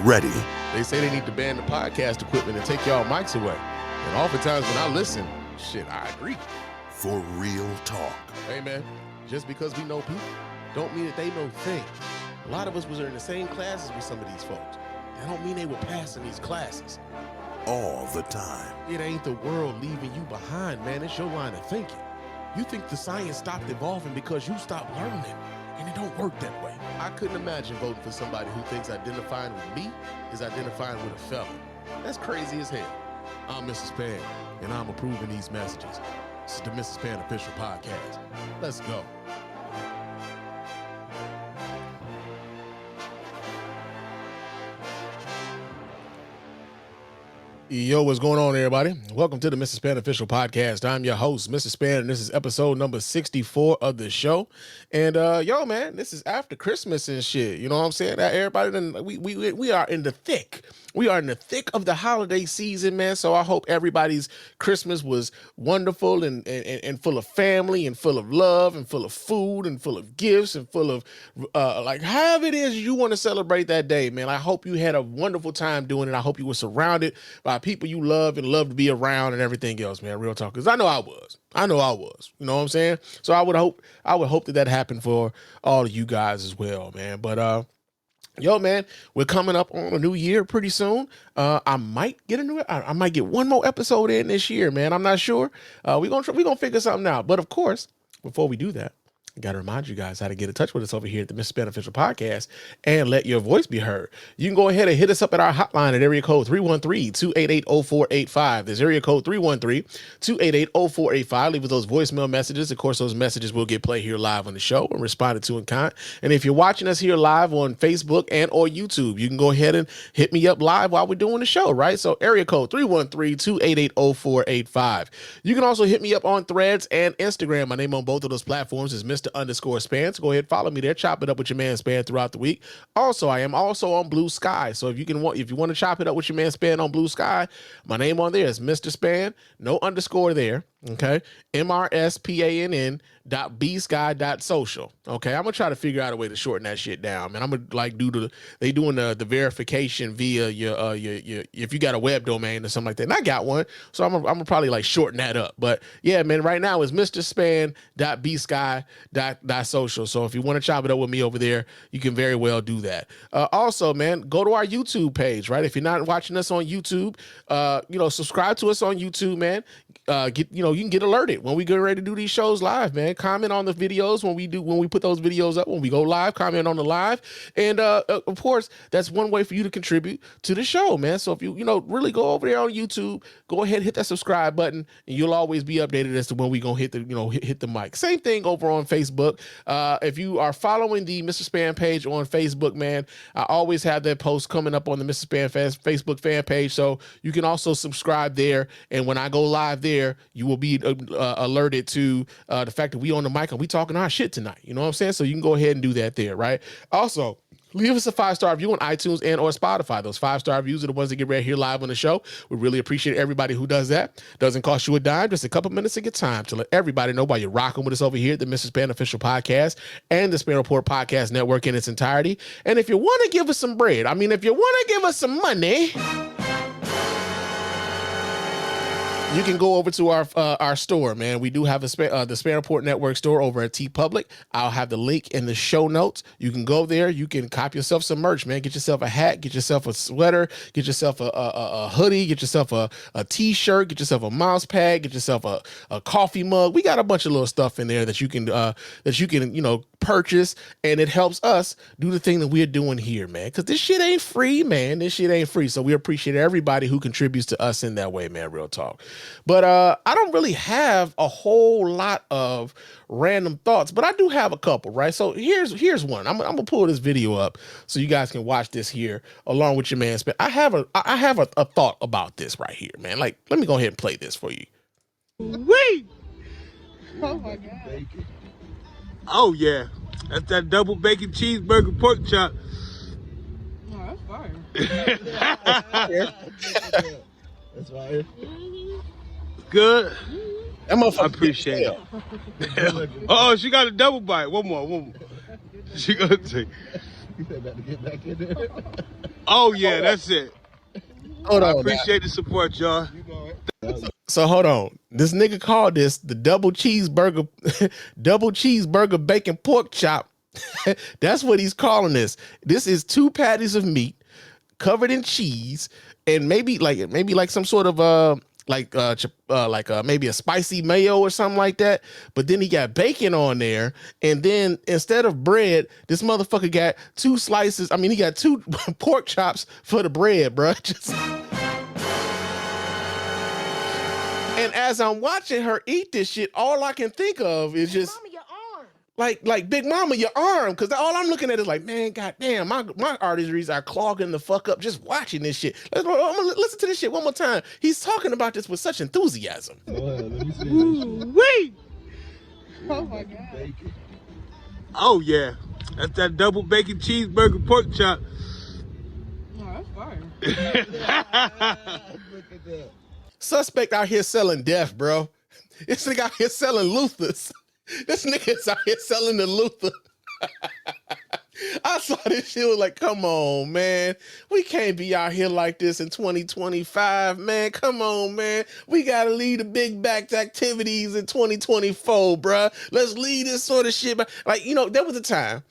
ready. They say they need to ban the podcast equipment and take y'all mics away. And oftentimes when I listen, shit, I agree. For real talk. Hey, man, just because we know people don't mean that they know things. A lot of us was in the same classes with some of these folks. That don't mean they were passing these classes. All the time. It ain't the world leaving you behind, man. It's your line of thinking. You think the science stopped evolving because you stopped learning, and it don't work that way. I couldn't imagine voting for somebody who thinks identifying with me is identifying with a felon. That's crazy as hell. I'm Mrs. Spann, and I'm approving these messages. This is the Mrs. Spann Official Podcast. Let's go. Yo, what's going on, everybody? Welcome to the Mrs. Spann Official Podcast. I'm your host, Mr. Spann, and this is episode number 64 of the show. And yo, man, this is after Christmas and shit. You know what I'm saying? Everybody, we are in the thick. We are in the thick of the holiday season, man. So I hope everybody's Christmas was wonderful and full of family and full of love and full of food and full of gifts and full of like however it is you want to celebrate that day, man. I hope you had a wonderful time doing it. I hope you were surrounded by people you love and love to be around and everything else, man. Real talk, because I know I was. You know what I'm saying? So I would hope that happened for all of you guys as well, man. But yo, man, we're coming up on a new year pretty soon. I might get I might get one more episode in this year, man. I'm not sure. We're gonna figure something out. But of course, before we do that, I got to remind you guys how to get in touch with us over here at the Mrs. Spann Official Podcast and let your voice be heard. You can go ahead and hit us up at our hotline at area code 313-288-0485. There's area code 313-288-0485. Leave us those voicemail messages. Of course, those messages will get played here live on the show and responded to in kind. And if you're watching us here live on Facebook and or YouTube, you can go ahead and hit me up live while we're doing the show, right? So area code 313-288-0485. You can also hit me up on Threads and Instagram. My name on both of those platforms is Mr._Spann. So go ahead, follow me there. Chop it up with your man Spann throughout the week. Also, I am also on Blue Sky. So if you want to chop it up with your man Spann on Blue Sky, my name on there is Mr. Spann. No underscore there. Okay. MRSPANN.bsky.social. Okay. I'm gonna try to figure out a way to shorten that shit down, man. I'm gonna like they doing the verification via your if you got a web domain or something like that. And I got one, so I'm gonna probably like shorten that up. But yeah, man, right now it's MrSpann.bsky.social. So if you want to chop it up with me over there, you can very well do that. Also, man, go to our YouTube page, right? If you're not watching us on YouTube, subscribe to us on YouTube, man. You can get alerted when we get ready to do these shows live, man. Comment on the videos when we put those videos up, when we go live, comment on the live. And of course, that's one way for you to contribute to the show, man. So if you really go over there on YouTube, go ahead and hit that subscribe button, and you'll always be updated as to when we gonna hit the mic. Same thing over on Facebook. If you are following the Mr. Spann page on Facebook, man, I always have that post coming up on the Mr. Spann Facebook fan page, so you can also subscribe there. And when I go live there, you will be alerted to the fact that we on the mic and we talking our shit tonight. You know what I'm saying? So you can go ahead and do that there, right? Also, leave us a 5-star review on iTunes and or Spotify. Those 5-star reviews are the ones that get right here live on the show. We really appreciate everybody who does that. Doesn't cost you a dime, just a couple minutes of your time to let everybody know why you're rocking with us over here at the Mrs. Spann Official Podcast and the Spann Report Podcast Network in its entirety. And if you want to give us some bread, if you want to give us some money, you can go over to our store, man. We do have the Spann Report Network store over at TeePublic. I'll have the link in the show notes. You can go there. You can cop yourself some merch, man. Get yourself a hat. Get yourself a sweater. Get yourself a hoodie. Get yourself a T-shirt. Get yourself a mouse pad. Get yourself a coffee mug. We got a bunch of little stuff in there that you can purchase, and it helps us do the thing that we're doing here, man. Because this shit ain't free, man. This shit ain't free. So we appreciate everybody who contributes to us in that way, man. Real talk. But I don't really have a whole lot of random thoughts, but I do have a couple, right? So here's one. I'm gonna pull this video up so you guys can watch this here along with your man Spann. I have a thought about this right here, man. Like, let me go ahead and play this for you. Wait! Oh my God. Oh yeah, that's that double bacon cheeseburger pork chop. Oh, that's fire. That's fire. Good. That motherfucker, I appreciate it. Oh, she got a double bite. One more. She gonna take. He said about to get back in there. Oh yeah, that's it. Hold I on. appreciate the support, y'all. You know it. So hold on. This nigga called this the double cheeseburger, double cheeseburger bacon pork chop. That's what he's calling this. This is 2 patties of meat covered in cheese and maybe like some sort of maybe a spicy mayo or something like that. But then he got bacon on there, and then instead of bread, this motherfucker got 2 slices. I mean, he got 2 pork chops for the bread, bro. And as I'm watching her eat this shit, all I can think of is just Mama, your arm. like Big Mama, your arm. Because all I'm looking at is like, man, goddamn, my arteries are clogging the fuck up just watching this shit. I'm gonna listen to this shit one more time. He's talking about this with such enthusiasm. Go ahead, let me see Wee! Oh my God. bacon. Oh yeah, that's that double bacon cheeseburger pork chop. No, that's fire. Look at that. Suspect out here selling death, bro. This nigga out here selling Luthers. This nigga's out here selling the Luther. I saw this shit, was like, come on, man. We can't be out here like this in 2025, man. Come on, man. We gotta lead the big backed activities in 2024, bruh. Let's lead this sort of shit. Like, you know, there was a time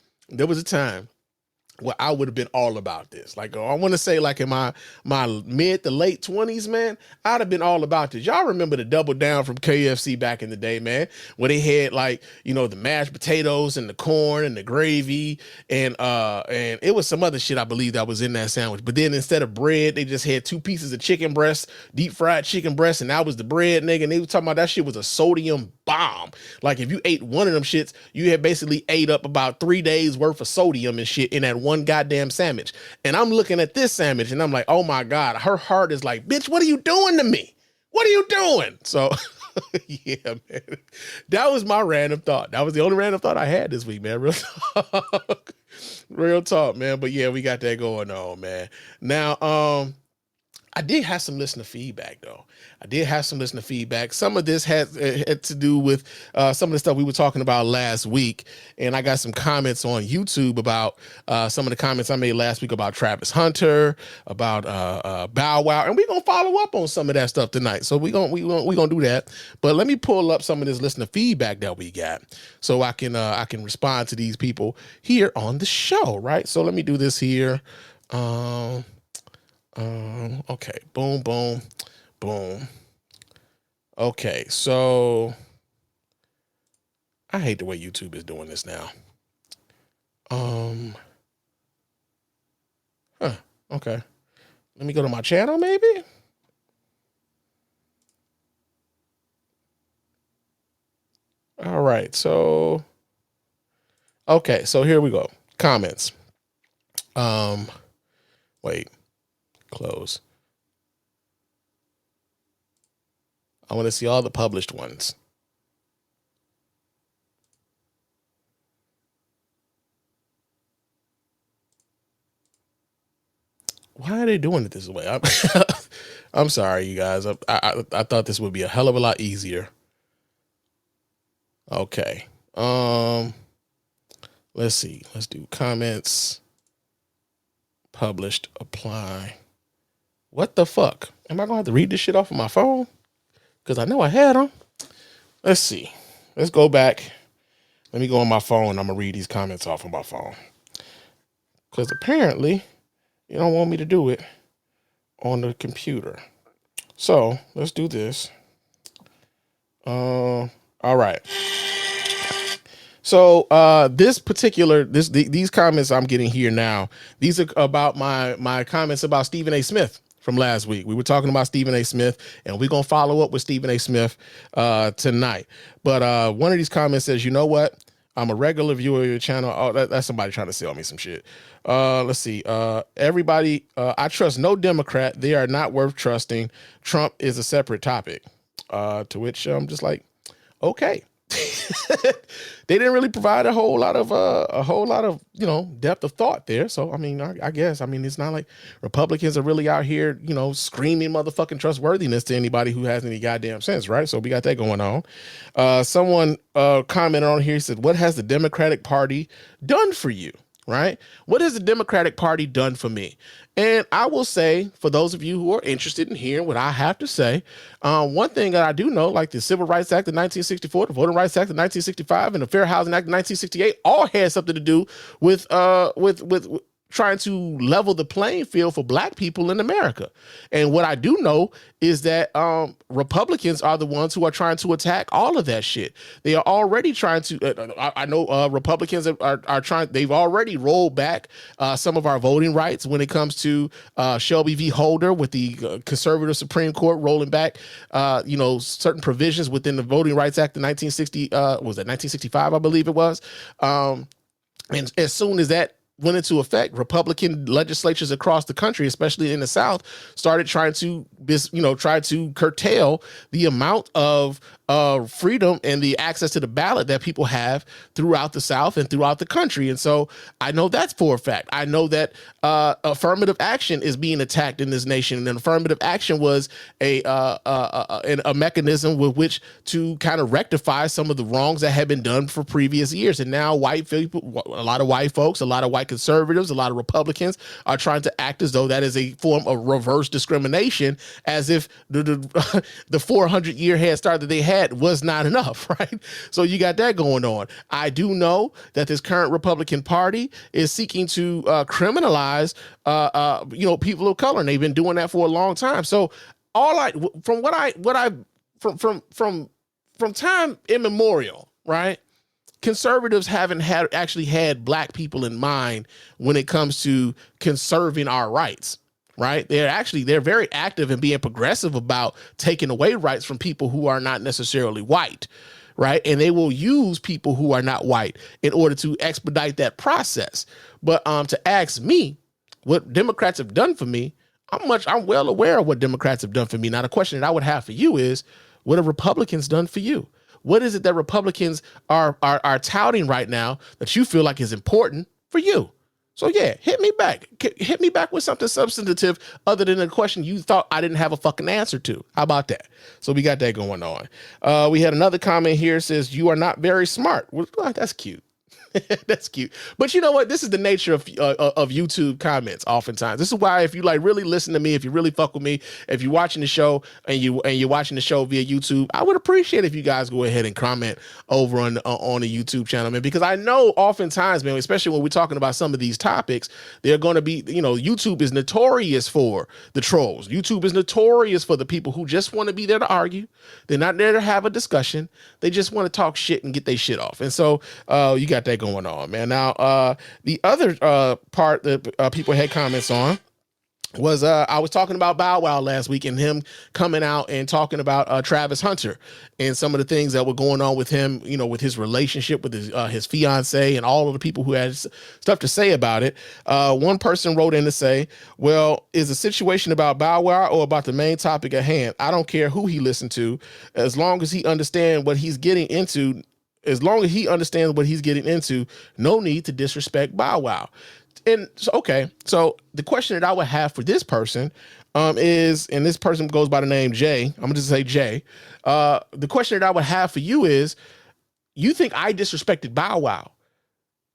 where I would have been all about this. Like, I want to say, like in my mid to late 20s, man, I'd have been all about this. Y'all remember the Double Down from KFC back in the day, man, where they had, like, you know, the mashed potatoes and the corn and the gravy and it was some other shit I believe that was in that sandwich. But then instead of bread, they just had 2 pieces of chicken breast, deep fried chicken breast, and that was the bread, nigga. And they were talking about that shit was a sodium bomb. Like, if you ate one of them shits, you had basically ate up about 3 days worth of sodium and shit in that one goddamn sandwich. And I'm looking at this sandwich and I'm like, oh my God, her heart is like, bitch, what are you doing to me? What are you doing? So yeah, man, that was my random thought. That was the only random thought I had this week, man. Real talk. Real talk, man. But yeah, we got that going on, man. Now, I did have some listener feedback, though. Some of this had to do with some of the stuff we were talking about last week. And I got some comments on YouTube about some of the comments I made last week about Travis Hunter, about Bow Wow. And we're going to follow up on some of that stuff tonight. So we're gonna do that. But let me pull up some of this listener feedback that we got so I can respond to these people here on the show, right? So let me do this here. Okay, boom. Okay, so I hate the way YouTube is doing this now. Okay. Let me go to my channel, maybe. All right, so okay, so here we go. Comments. Wait. Close. I want to see all the published ones. Why are they doing it this way? I'm sorry, you guys. I thought this would be a hell of a lot easier. Okay. Let's see. Let's do comments. Published. Apply. What the fuck? Am I gonna have to read this shit off of my phone? Because I know I had them. Let's see. Let's go back. Let me go on my phone. I'm gonna read these comments off of my phone. Because apparently you don't want me to do it on the computer. So let's do this. All right. So these comments I'm getting here now, these are about my comments about Stephen A. Smith from last week. We were talking about Stephen A. Smith, and we're going to follow up with Stephen A. Smith tonight. But one of these comments says, you know what? I'm a regular viewer of your channel. Oh, that's somebody trying to sell me some shit. Let's see. Everybody, I trust no Democrat. They are not worth trusting. Trump is a separate topic. To which I'm just like, okay. They didn't really provide a whole lot of depth of thought there. So I mean, I guess it's not like Republicans are really out here screaming motherfucking trustworthiness to anybody who has any goddamn sense, right? So we got that going on. Someone commented on here, said, "What has the Democratic Party done for you?" right? What has the Democratic Party done for me? And I will say, for those of you who are interested in hearing what I have to say, one thing that I do know, like the Civil Rights Act of 1964, the Voting Rights Act of 1965, and the Fair Housing Act of 1968 all had something to do with trying to level the playing field for black people in America. And what I do know is that Republicans are the ones who are trying to attack all of that shit. They are already trying to, I know Republicans are trying, they've already rolled back some of our voting rights when it comes to Shelby v. Holder, with the conservative Supreme Court rolling back, certain provisions within the Voting Rights Act of 1960, was that 1965, I believe it was. And as soon as that went into effect, Republican legislatures across the country, especially in the South, started trying to, curtail the amount of freedom and the access to the ballot that people have throughout the South and throughout the country. And so I know that's for a fact. I know that affirmative action is being attacked in this nation, and affirmative action was a mechanism with which to kind of rectify some of the wrongs that had been done for previous years. And now white people, a lot of white folks, a lot of white conservatives, a lot of Republicans are trying to act as though that is a form of reverse discrimination, as if the 400-year head start that they had was not enough, right? So you got that going on. I do know that this current Republican Party is seeking to criminalize, people of color, and they've been doing that for a long time. So from time immemorial, right? Conservatives haven't actually had black people in mind when it comes to conserving our rights, right? They're very active in being progressive about taking away rights from people who are not necessarily white, right? And they will use people who are not white in order to expedite that process. But to ask me what Democrats have done for me, I'm well aware of what Democrats have done for me. Now, the question that I would have for you is, what have Republicans done for you? What is it that Republicans are touting right now that you feel like is important for you? So yeah, hit me back. Hit me back with something substantive other than a question you thought I didn't have a fucking answer to. How about that? So we got that going on. We had another comment here, says, "You are not very smart." Well, that's cute. That's cute. But you know what? This is the nature of YouTube comments oftentimes. This is why, if you really listen to me, if you really fuck with me, if you're watching the show and you're watching the show via YouTube, I would appreciate if you guys go ahead and comment over on the YouTube channel, man, because I know oftentimes, man, especially when we're talking about some of these topics, they're going to be, YouTube is notorious for the trolls. YouTube is notorious for the people who just want to be there to argue. They're not there to have a discussion. They just want to talk shit and get their shit off. And so you got that going on, man. Now, the other part that people had comments on was I was talking about Bow Wow last week, and him coming out and talking about Travis Hunter and some of the things that were going on with him, with his relationship with his fiance and all of the people who had stuff to say about it. One person wrote in to say, "Well, is the situation about Bow Wow or about the main topic at hand? I don't care who he listened to, as long as he understands what he's getting into. No need to disrespect Bow Wow." And so, okay, so the question that I would have for this person is, and this person goes by the name Jay, I'm gonna just say Jay. The question that I would have for you is, you think I disrespected Bow Wow,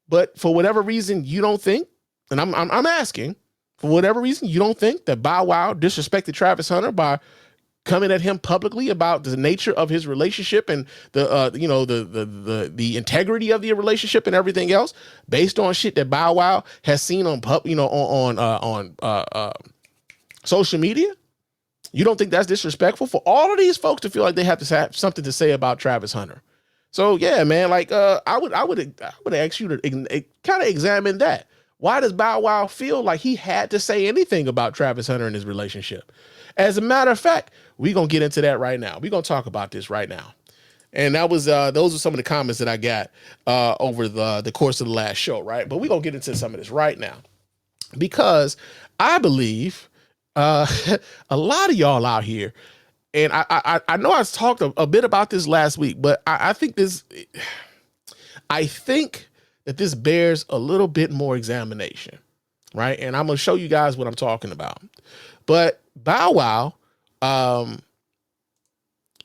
but for whatever reason you don't think, and I'm asking, for whatever reason you don't think that Bow Wow disrespected Travis Hunter by coming at him publicly about the nature of his relationship and the integrity of the relationship and everything else, based on shit that Bow Wow has seen on social media? You don't think that's disrespectful for all of these folks to feel like they have to have something to say about Travis Hunter? So yeah, man, I would ask you to kind of examine that. Why does Bow Wow feel like he had to say anything about Travis Hunter and his relationship? As a matter of fact, we're going to get into that right now. We're going to talk about this right now. And that was those are some of the comments that I got over the course of the last show, right? But we're going to get into some of this right now, because I believe a lot of y'all out here, and I know I talked a bit about this last week, but I think that this bears a little bit more examination, right? And I'm going to show you guys what I'm talking about. But Bow Wow,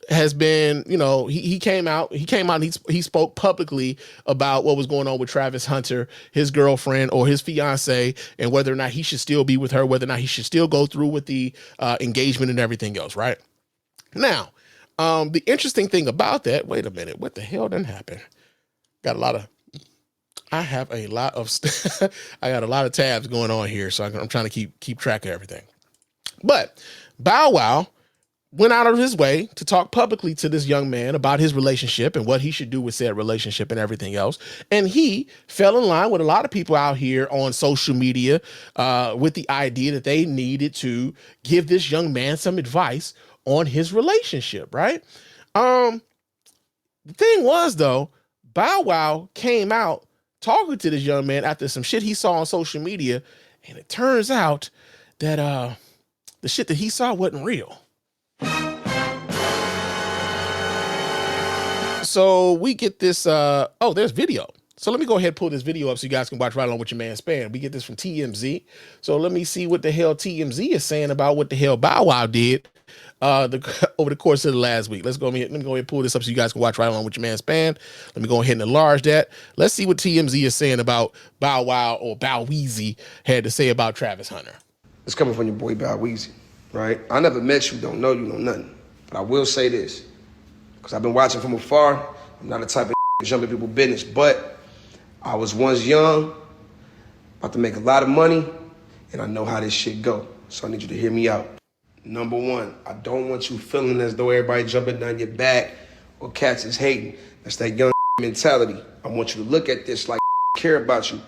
has been, you know, he came out and he spoke publicly about what was going on with Travis Hunter, his girlfriend or his fiance, and whether or not he should still be with her, whether or not he should still go through with the engagement and everything else, right? Now, the interesting thing about that, wait a minute, what the hell done happened? I have a lot of I got a lot of tabs going on here, so I'm trying to keep track of everything. But Bow Wow went out of his way to talk publicly to this young man about his relationship and what he should do with said relationship and everything else. And he fell in line with a lot of people out here on social media with the idea that they needed to give this young man some advice on his relationship, right? The thing was, though, Bow Wow came out talking to this young man after some shit he saw on social media, and it turns out that the shit that he saw wasn't real. So we get this, there's video. So let me go ahead and pull this video up so you guys can watch right along with your man Spann. We get this from TMZ. So let me see what the hell TMZ is saying about what the hell Bow Wow did over the course of the last week. Let me go ahead and pull this up so you guys can watch right along with your man Spann. Let me go ahead and enlarge that. Let's see what TMZ is saying about Bow Wow, or Bow Weezy had to say about Travis Hunter. It's coming from your boy Bow Weezy, right? I never met you, don't know you, know nothing. But I will say this, because I've been watching from afar. I'm not the type of to jump in people's business, but I was once young, about to make a lot of money, and I know how this shit go. So I need you to hear me out. Number one, I don't want you feeling as though everybody jumping down your back or cats is hating. That's that young mentality. I want you to look at this like care about you.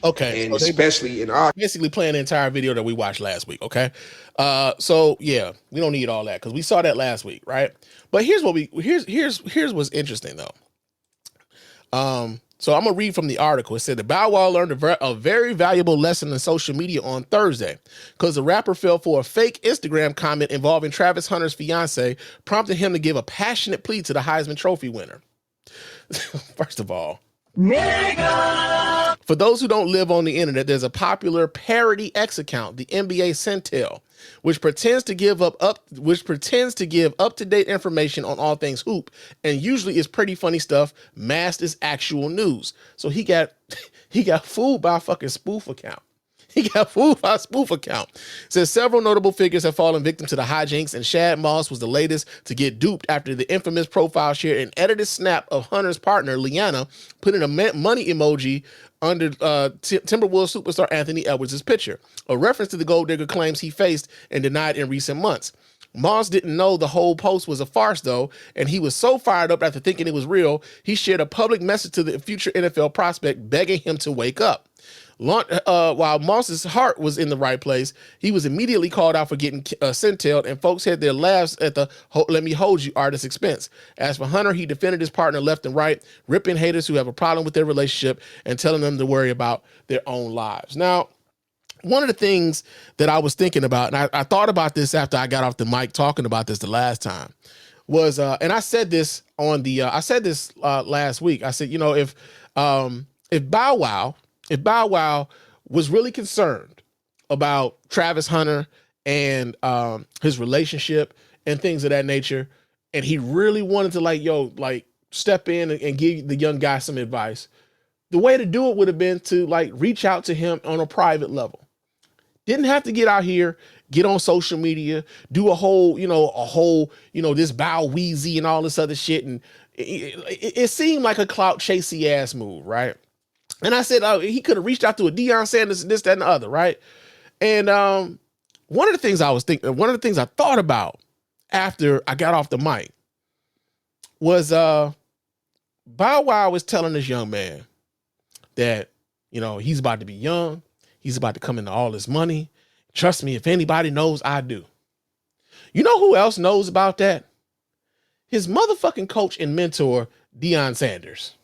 Okay. And so especially in our basically playing the entire video that we watched last week. Okay. So yeah, we don't need all that because we saw that last week, right? But here's what's interesting though. So I'm gonna read from the article. It said that Bow Wow learned a very valuable lesson in social media on Thursday because the rapper fell for a fake Instagram comment involving Travis Hunter's fiance, prompting him to give a passionate plea to the Heisman Trophy winner. First of all, for those who don't live on the internet, there's a popular parody X account, the NBA Centel, which pretends to give up-to-date information on all things hoop, and usually is pretty funny stuff masked as actual news. So he got fooled by a fucking spoof account. Says several notable figures have fallen victim to the hijinks, and Shad Moss was the latest to get duped after the infamous profile shared an edited snap of Hunter's partner, Liana, putting a money emoji under Timberwolves superstar Anthony Edwards' picture, a reference to the gold digger claims he faced and denied in recent months. Moss didn't know the whole post was a farce, though, and he was so fired up after thinking it was real, he shared a public message to the future NFL prospect begging him to wake up. While Moss's heart was in the right place, he was immediately called out for getting centelled, and folks had their laughs at the "let me hold you" artist's expense. As for Hunter, he defended his partner left and right, ripping haters who have a problem with their relationship and telling them to worry about their own lives. Now, one of the things that I was thinking about, and I thought about this after I got off the mic talking about this the last time, was, and I said this on the, last week. I said, you know, if Bow Wow was really concerned about Travis Hunter and his relationship and things of that nature, and he really wanted to step in and give the young guy some advice, the way to do it would have been to reach out to him on a private level. Didn't have to get out here, get on social media, do a whole, this Bow Weezy and all this other shit. And it seemed like a clout chasey ass move, right? And I said, he could have reached out to a Deion Sanders, this, that, and the other, right? And one of the things I thought about after I got off the mic was Bow Wow was telling this young man that, he's about to be young. He's about to come into all this money. Trust me, if anybody knows, I do. You know who else knows about that? His motherfucking coach and mentor, Deion Sanders.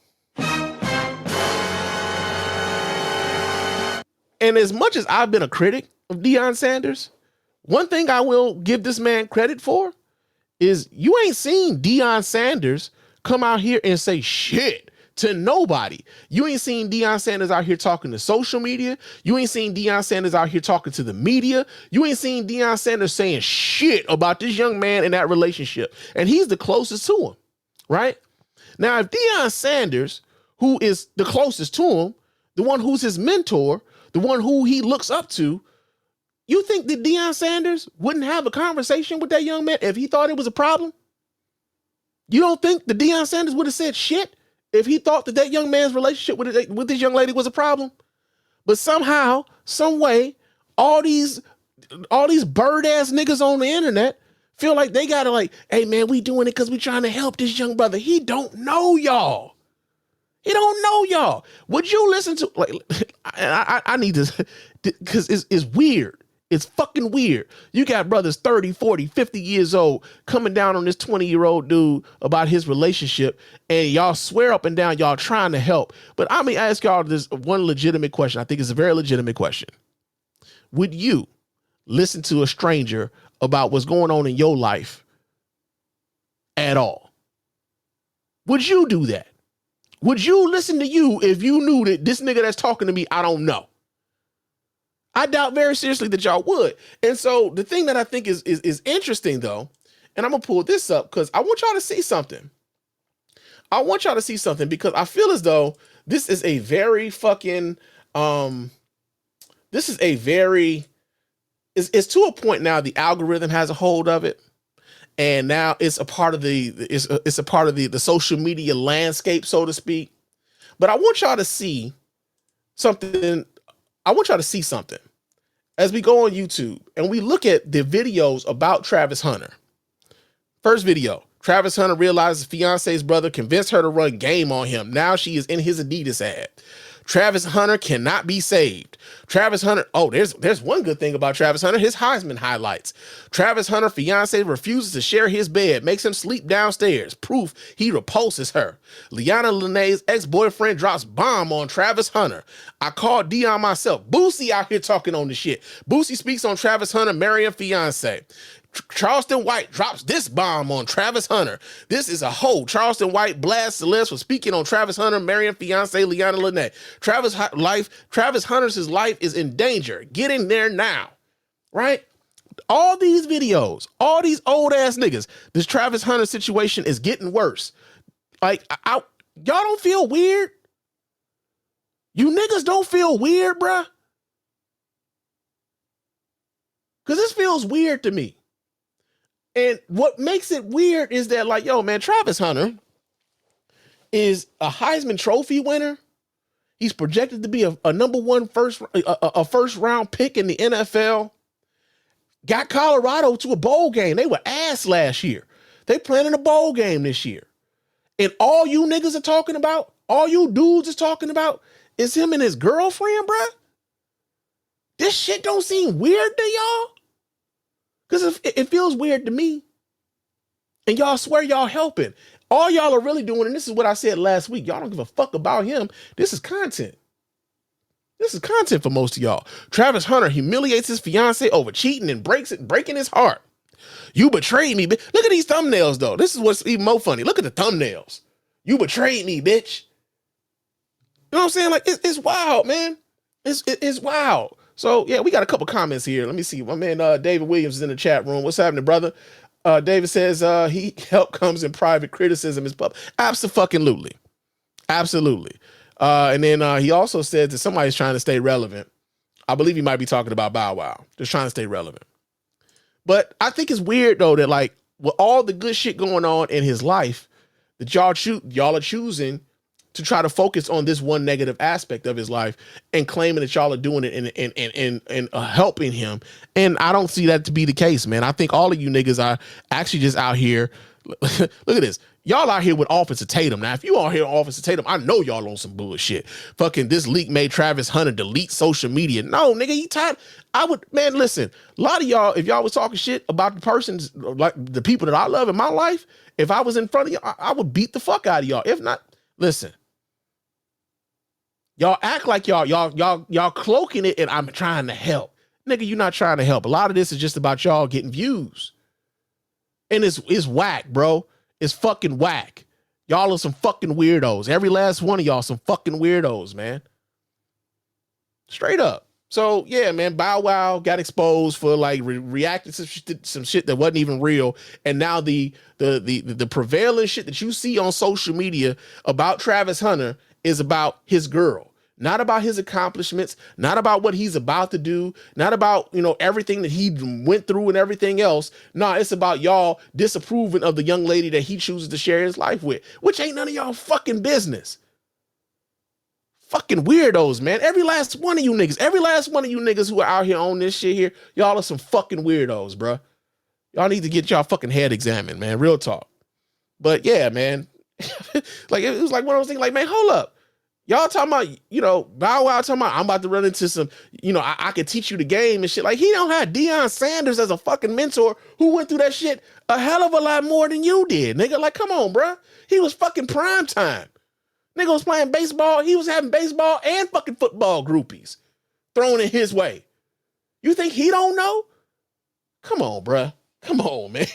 And as much as I've been a critic of Deion Sanders, one thing I will give this man credit for is you ain't seen Deion Sanders come out here and say shit To nobody. You ain't seen Deion Sanders out here talking to social media. You ain't seen Deion Sanders out here talking to the media. You ain't seen Deion Sanders saying shit about this young man in that relationship. And he's the closest to him, right? Now, if Deion Sanders, who is the closest to him, the one who's his mentor, the one who he looks up to, you think that Deion Sanders wouldn't have a conversation with that young man if he thought it was a problem? You don't think that Deion Sanders would have said shit if he thought that that young man's relationship with this young lady was a problem? But somehow, some way, all these bird ass niggas on the internet feel like they gotta like, hey man, we doing it because we trying to help this young brother. He don't know y'all. He don't know y'all. Would you listen to like? I need to, because it's weird. It's fucking weird. You got brothers 30, 40, 50 years old coming down on this 20-year-old dude about his relationship, and y'all swear up and down y'all trying to help. But I'm gonna ask y'all this one legitimate question. I think it's a very legitimate question. Would you listen to a stranger about what's going on in your life at all? Would you do that? Would you listen to you if you knew that this nigga that's talking to me, I don't know? I doubt very seriously that y'all would. And so the thing that I think is interesting though, and I'm gonna pull this up because I want y'all to see something. I want y'all to see something because I feel as though this is a very fucking, this is a very, it's to a point now the algorithm has a hold of it. And now it's a part of it's a part of the social media landscape, so to speak. But I want y'all to see something. I want y'all to see something as we go on YouTube and we look at the videos about Travis Hunter. First video, Travis Hunter realizes fiance's brother convinced her to run game on him. Now she is in his Adidas ad. Travis Hunter cannot be saved. Travis Hunter, oh, there's one good thing about Travis Hunter, his Heisman highlights. Travis Hunter fiance refuses to share his bed, makes him sleep downstairs. Proof he repulses her. Leanna Lene's ex-boyfriend drops bomb on Travis Hunter. I called Dion myself. Boosie out here talking on the shit. Boosie speaks on Travis Hunter marrying fiance. Charleston White drops this bomb on Travis Hunter. This is a hoe. Charleston White blasts Celeste for speaking on Travis Hunter marrying fiance Leanna Lene. Travis Hunter's life is in danger. Get in there now. Right? All these videos, all these old ass niggas, this Travis Hunter situation is getting worse. Like, y'all don't feel weird? You niggas don't feel weird, bruh? Because this feels weird to me. And what makes it weird is that, like, yo, man, Travis Hunter is a Heisman Trophy winner. He's projected to be a number one first round pick in the NFL. Got Colorado to a bowl game. They were ass last year. They planning a bowl game this year. And all you niggas are talking about, all you dudes is talking about is him and his girlfriend, bruh. This shit don't seem weird to y'all? Because it feels weird to me. And y'all swear y'all helping. All y'all are really doing, and this is what I said last week, y'all don't give a fuck about him. This is content. This is content for most of y'all. Travis Hunter humiliates his fiance over cheating and breaking his heart. You betrayed me, bitch. Look at these thumbnails, though. This is what's even more funny. Look at the thumbnails. You betrayed me, bitch. You know what I'm saying? Like, it's wild, man. It's wild. So, yeah, we got a couple comments here. Let me see. My man David Williams is in the chat room. What's happening, brother? David says help comes in private, criticism is public. Absolutely. Absolutely. And then he also says that somebody's trying to stay relevant. I believe he might be talking about Bow Wow. Just trying to stay relevant. But I think it's weird, though, that, like, with all the good shit going on in his life, that y'all are choosing to try to focus on this one negative aspect of his life and claiming that y'all are doing it and helping him. And I don't see that to be the case, man. I think all of you niggas are actually just out here. Look at this. Y'all out here with Offensive Tatum. Now, if you out here on Offensive Tatum, I know y'all on some bullshit. Fucking this leak made Travis Hunter delete social media. No, nigga, he tired. Man, listen, a lot of y'all, if y'all was talking shit about the persons, like the people that I love in my life, if I was in front of y'all, I would beat the fuck out of y'all. If not, listen. Y'all act like y'all cloaking it and I'm trying to help. Nigga, you're not trying to help. A lot of this is just about y'all getting views. And it's whack, bro. It's fucking whack. Y'all are some fucking weirdos. Every last one of y'all some fucking weirdos, man. Straight up. So yeah, man, Bow Wow got exposed for like reacting to some shit that wasn't even real, and now the prevailing shit that you see on social media about Travis Hunter is about his girl. Not about his accomplishments, not about what he's about to do, not about, everything that he went through and everything else. No, it's about y'all disapproving of the young lady that he chooses to share his life with, which ain't none of y'all fucking business. Fucking weirdos, man. Every last one of you niggas who are out here on this shit here, y'all are some fucking weirdos, bruh. Y'all need to get y'all fucking head examined, man. Real talk. But yeah, man. Like, it was like one of those things like, man, hold up. Y'all talking about, Bow Wow talking about, I'm about to run into some, I can teach you the game and shit. Like, he don't have Deion Sanders as a fucking mentor who went through that shit a hell of a lot more than you did, nigga. Like, come on, bruh. He was fucking prime time. Nigga was playing baseball. He was having baseball and fucking football groupies thrown in his way. You think he don't know? Come on, bruh. Come on, man.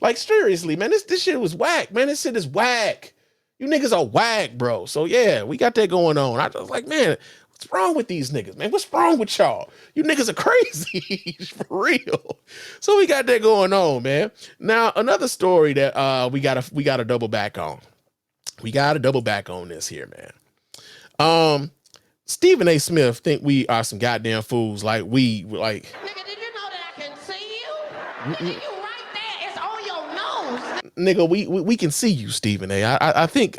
Like, seriously, man, this shit was whack, man. This shit is whack. You niggas are whack, bro. So yeah, we got that going on. I was like, man, what's wrong with these niggas, man? What's wrong with y'all? You niggas are crazy, for real. So we got that going on, man. Now, another story that we gotta double back on. We gotta double back on this here, man. Stephen A. Smith think we are some goddamn fools. Like Nigga, did you know that I can see you? Nigga, you right there. It's on your nose. Nigga, we can see you, Stephen A. I think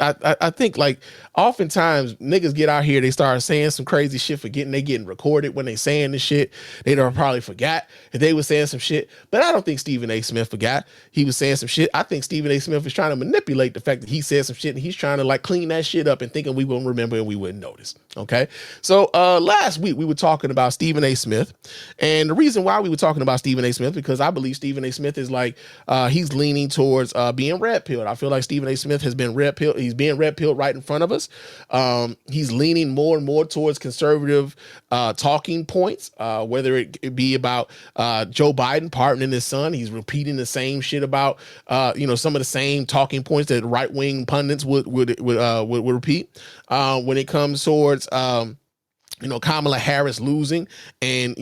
like oftentimes niggas get out here, they start saying some crazy shit, forgetting they getting recorded when they saying this shit. They don't probably forgot if they was saying some shit. But I don't think Stephen A. Smith forgot he was saying some shit. I think Stephen A. Smith is trying to manipulate the fact that he said some shit and he's trying to like clean that shit up and thinking we won't remember and we wouldn't notice. Okay. So last week we were talking about Stephen A. Smith. And the reason why we were talking about Stephen A. Smith, because I believe Stephen A. Smith is like he's leaning towards being red pilled. I feel like Stephen A. Smith has been red pilled. He's being red pilled right in front of us. He's leaning more and more towards conservative talking points, whether it be about Joe Biden pardoning his son. He's repeating the same shit about some of the same talking points that right wing pundits would repeat. When it comes towards Kamala Harris losing and,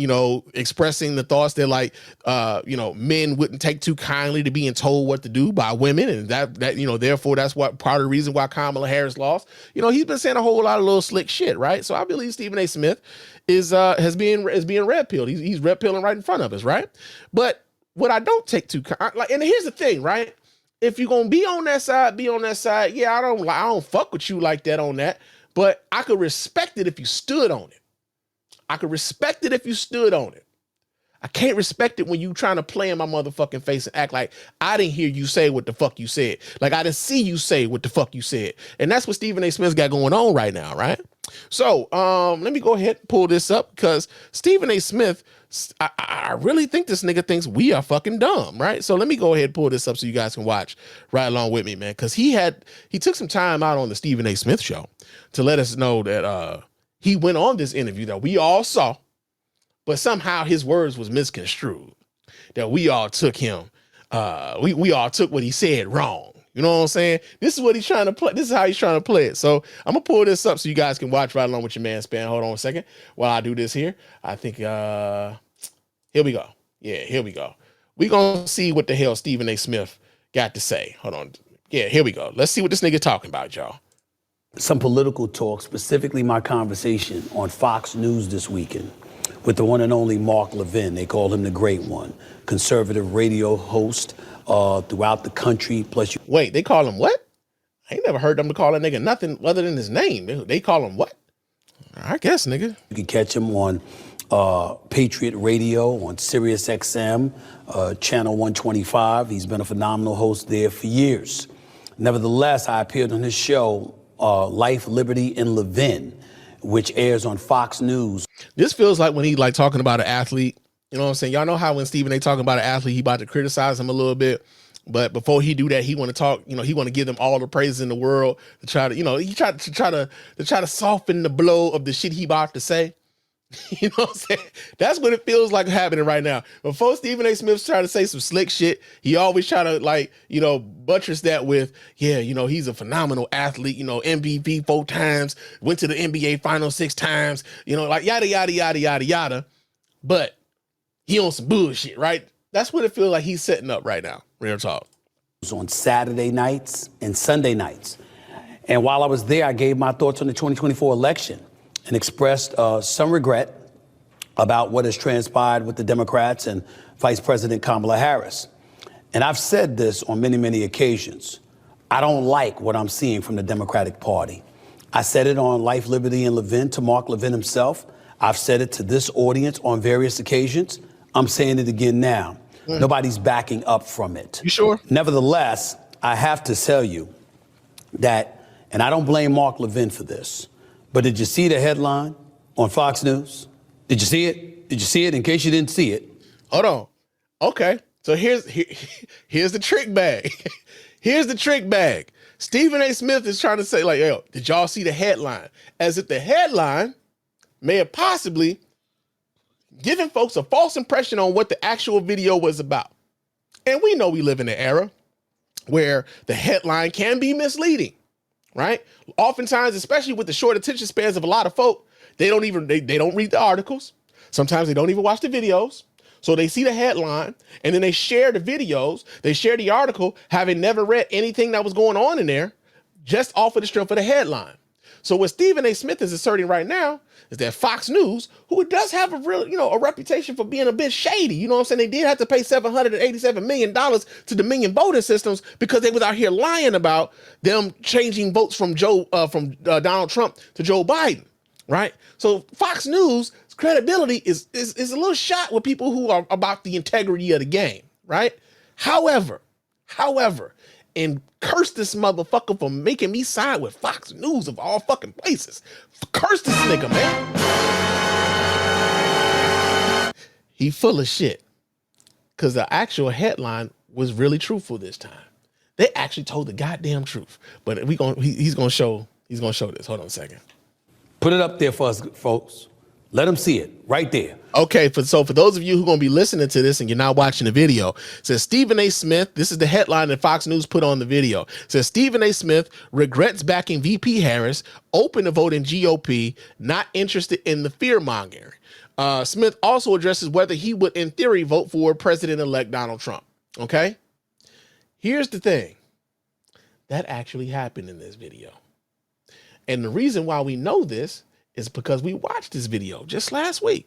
expressing the thoughts that like, men wouldn't take too kindly to being told what to do by women. And that, therefore that's what part of the reason why Kamala Harris lost. He's been saying a whole lot of little slick shit. Right. So I believe Stephen A. Smith is being red pilled. He's red pilling right in front of us. Right. But what I don't take too like, and here's the thing, right? If you're going to be on that side, be on that side. Yeah. I don't fuck with you like that on that. But I could respect it if you stood on it. I could respect it if you stood on it. I can't respect it when you trying to play in my motherfucking face and act like I didn't hear you say what the fuck you said. Like I didn't see you say what the fuck you said. And that's what Stephen A. Smith's got going on right now, right? So let me go ahead and pull this up because Stephen A. Smith, I really think this nigga thinks we are fucking dumb, right? So let me go ahead and pull this up so you guys can watch right along with me, man. Because he took some time out on the Stephen A. Smith show to let us know that he went on this interview that we all saw, but somehow his words was misconstrued. That we all took him, we all took what he said wrong. You know what I'm saying? This is what he's trying to play. This is how he's trying to play it. So I'm gonna pull this up so you guys can watch right along with your man Spann. Hold on a second while I do this here. I think here we go. Yeah, here we go. We gonna see what the hell Stephen A. Smith got to say. Hold on. Yeah, here we go. Let's see what this nigga talking about, y'all. Some political talk, specifically my conversation on Fox News this weekend with the one and only Mark Levin. They call him the Great One, conservative radio host throughout the country. Plus, wait, they call him what? I ain't never heard them to call that nigga nothing other than his name. They call him what? I guess, nigga. You can catch him on Patriot Radio on Sirius XM, channel 125. He's been a phenomenal host there for years. Nevertheless, I appeared on his show, Life, Liberty, and Levin, which airs on Fox News. This feels like when he like talking about an athlete. You know what I'm saying? Y'all know how when Stephen A. talking about an athlete, he about to criticize him a little bit. But before he do that, he want to talk, he want to give them all the praises in the world to try to, he try to soften the blow of the shit he about to say. You know what I'm saying? That's what it feels like happening right now. Before Stephen A. Smith's trying to say some slick shit, he always try to buttress that with, he's a phenomenal athlete, MVP 4 times, went to the NBA Finals 6 times, yada, yada, yada, yada, yada. But he on some bullshit, right? That's what it feels like he's setting up right now. Real talk. On Saturday nights and Sunday nights. And while I was there, I gave my thoughts on the 2024 election and expressed some regret about what has transpired with the Democrats and Vice President Kamala Harris. And I've said this on many, many occasions. I don't like what I'm seeing from the Democratic Party. I said it on Life, Liberty, and Levin to Mark Levin himself. I've said it to this audience on various occasions. I'm saying it again now. Nobody's backing up from it. You sure? Nevertheless, I have to tell you that, and I don't blame Mark Levin for this, but did you see the headline on Fox News? Did you see it? Did you see it? In case you didn't see it. Hold on. Okay. So here's the trick bag. Here's the trick bag. Stephen A. Smith is trying to say, yo, did y'all see the headline? As if the headline may have possibly given folks a false impression on what the actual video was about. And we know we live in an era where the headline can be misleading, right? Oftentimes, especially with the short attention spans of a lot of folk, they don't read the articles. Sometimes they don't even watch the videos. So they see the headline and then they share the videos. They share the article, having never read anything that was going on in there, just off of the strength of the headline. So what Stephen A. Smith is asserting right now is that Fox News, who does have a real, a reputation for being a bit shady, you know what I'm saying? They did have to pay $787 million to Dominion voting systems because they was out here lying about them changing votes from Donald Trump to Joe Biden, right? So Fox News credibility is a little shot with people who are about the integrity of the game, right? However, and curse this motherfucker for making me side with Fox News of all fucking places. Curse this nigga, man. He full of shit. Because the actual headline was really truthful this time. They actually told the goddamn truth. But he's gonna show this. Hold on a second. Put it up there for us, folks. Let them see it right there. Okay, for those of you who are going to be listening to this and you're not watching the video, it says Stephen A. Smith, this is the headline that Fox News put on the video. It says Stephen A. Smith regrets backing VP Harris, open to vote in GOP, not interested in the fear-mongering. Smith also addresses whether he would, in theory, vote for President-elect Donald Trump. Okay? Here's the thing. That actually happened in this video. And the reason why we know this is because we watched this video just last week.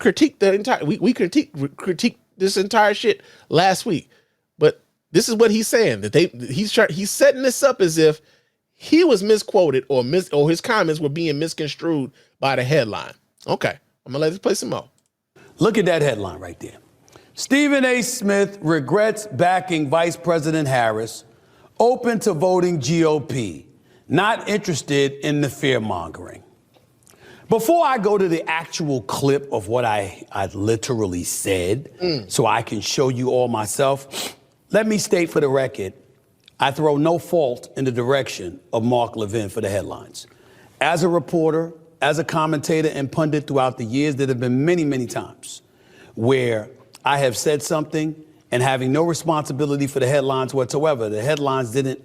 We critiqued this entire shit last week. But this is what he's saying, that he's setting this up as if he was misquoted or his comments were being misconstrued by the headline. Okay, I'm gonna let this play some more. Look at that headline right there. Stephen A. Smith regrets backing Vice President Harris, open to voting GOP. Not interested in the fear-mongering. Before I go to the actual clip of what I literally said, so I can show you all myself, let me state for the record, I throw no fault in the direction of Mark Levin for the headlines. As a reporter, as a commentator and pundit throughout the years, there have been many, many times where I have said something and having no responsibility for the headlines whatsoever. The headlines didn't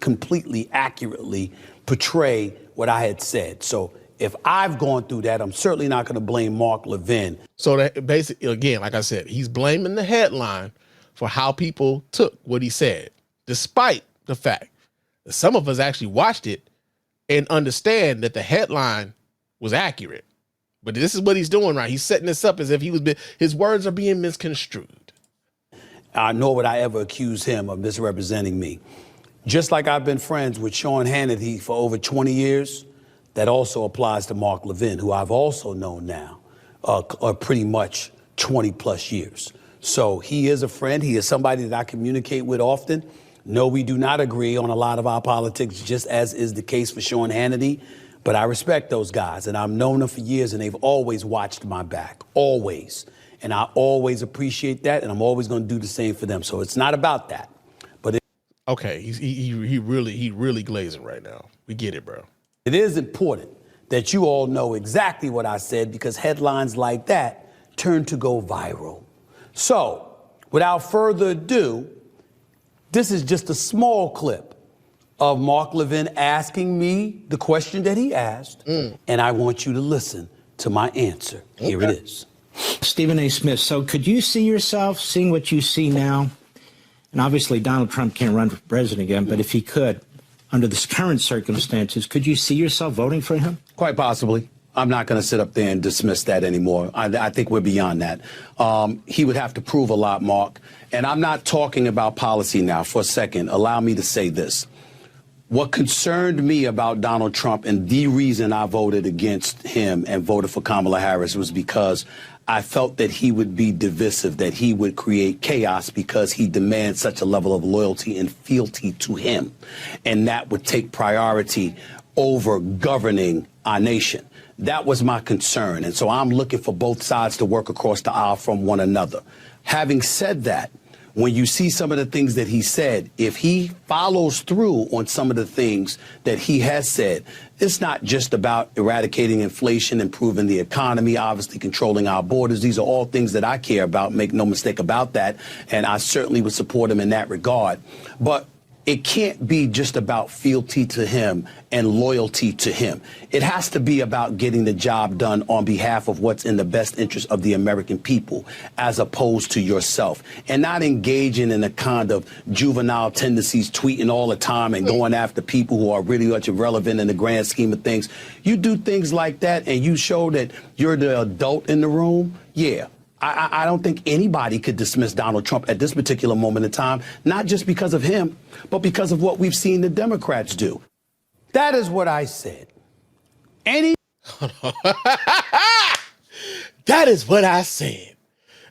completely accurately portray what I had said. So if I've gone through that, I'm certainly not going to blame Mark Levin. So that basically, again, like I said, he's blaming the headline for how people took what he said, despite the fact that some of us actually watched it and understand that the headline was accurate. But this is what he's doing, right? He's setting this up as if his words are being misconstrued. Nor would I ever accuse him of misrepresenting me. Just like I've been friends with Sean Hannity for over 20 years, that also applies to Mark Levin, who I've also known now pretty much 20 plus years. So he is a friend. He is somebody that I communicate with often. No, we do not agree on a lot of our politics, just as is the case for Sean Hannity. But I respect those guys, and I've known them for years, and they've always watched my back, always. And I always appreciate that, and I'm always going to do the same for them. So it's not about that. Okay, he really glazing right now. We get it, bro. It is important that you all know exactly what I said because headlines like that turn to go viral. So, without further ado, this is just a small clip of Mark Levin asking me the question that he asked, and I want you to listen to my answer. Here it is. Stephen A. Smith, so could you see yourself seeing what you see now? And obviously Donald Trump can't run for president again, but if he could, under the current circumstances, could you see yourself voting for him? Quite possibly. I'm not going to sit up there and dismiss that anymore. I think we're beyond that. He would have to prove a lot, Mark. And I'm not talking about policy now for a second. Allow me to say this. What concerned me about Donald Trump and the reason I voted against him and voted for Kamala Harris was because I felt that he would be divisive, that he would create chaos because he demands such a level of loyalty and fealty to him. And that would take priority over governing our nation. That was my concern. And so I'm looking for both sides to work across the aisle from one another. Having said that, when you see some of the things that he said, if he follows through on some of the things that he has said, it's not just about eradicating inflation, improving the economy, obviously controlling our borders. These are all things that I care about. Make no mistake about that. And I certainly would support him in that regard. But it can't be just about fealty to him and loyalty to him. It has to be about getting the job done on behalf of what's in the best interest of the American people, as opposed to yourself, and not engaging in the kind of juvenile tendencies, tweeting all the time and going after people who are really much irrelevant in the grand scheme of things. You do things like that and you show that you're the adult in the room. Yeah. I don't think anybody could dismiss Donald Trump at this particular moment in time, not just because of him, but because of what we've seen the Democrats do. That is what I said. That is what I said.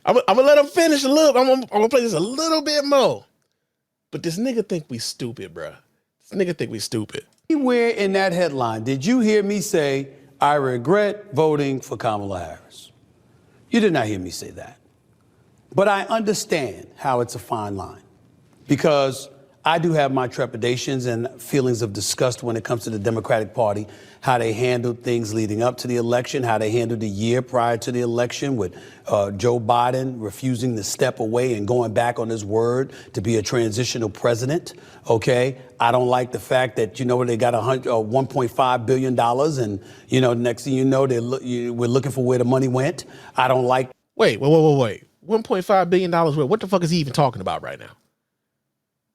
I'm gonna let him finish a little. I'm gonna play this a little bit more. But this nigga think we stupid, bruh. This nigga think we stupid. Anywhere in that headline, did you hear me say, I regret voting for Kamala Harris? You did not hear me say that. But I understand how it's a fine line, because I do have my trepidations and feelings of disgust when it comes to the Democratic Party, how they handled things leading up to the election, how they handled the year prior to the election with Joe Biden refusing to step away and going back on his word to be a transitional president. OK, I don't like the fact that, you know, they got $1.5 billion and, you know, next thing you know, we're looking for where the money went. I don't like. Wait. $1.5 billion. What the fuck is he even talking about right now?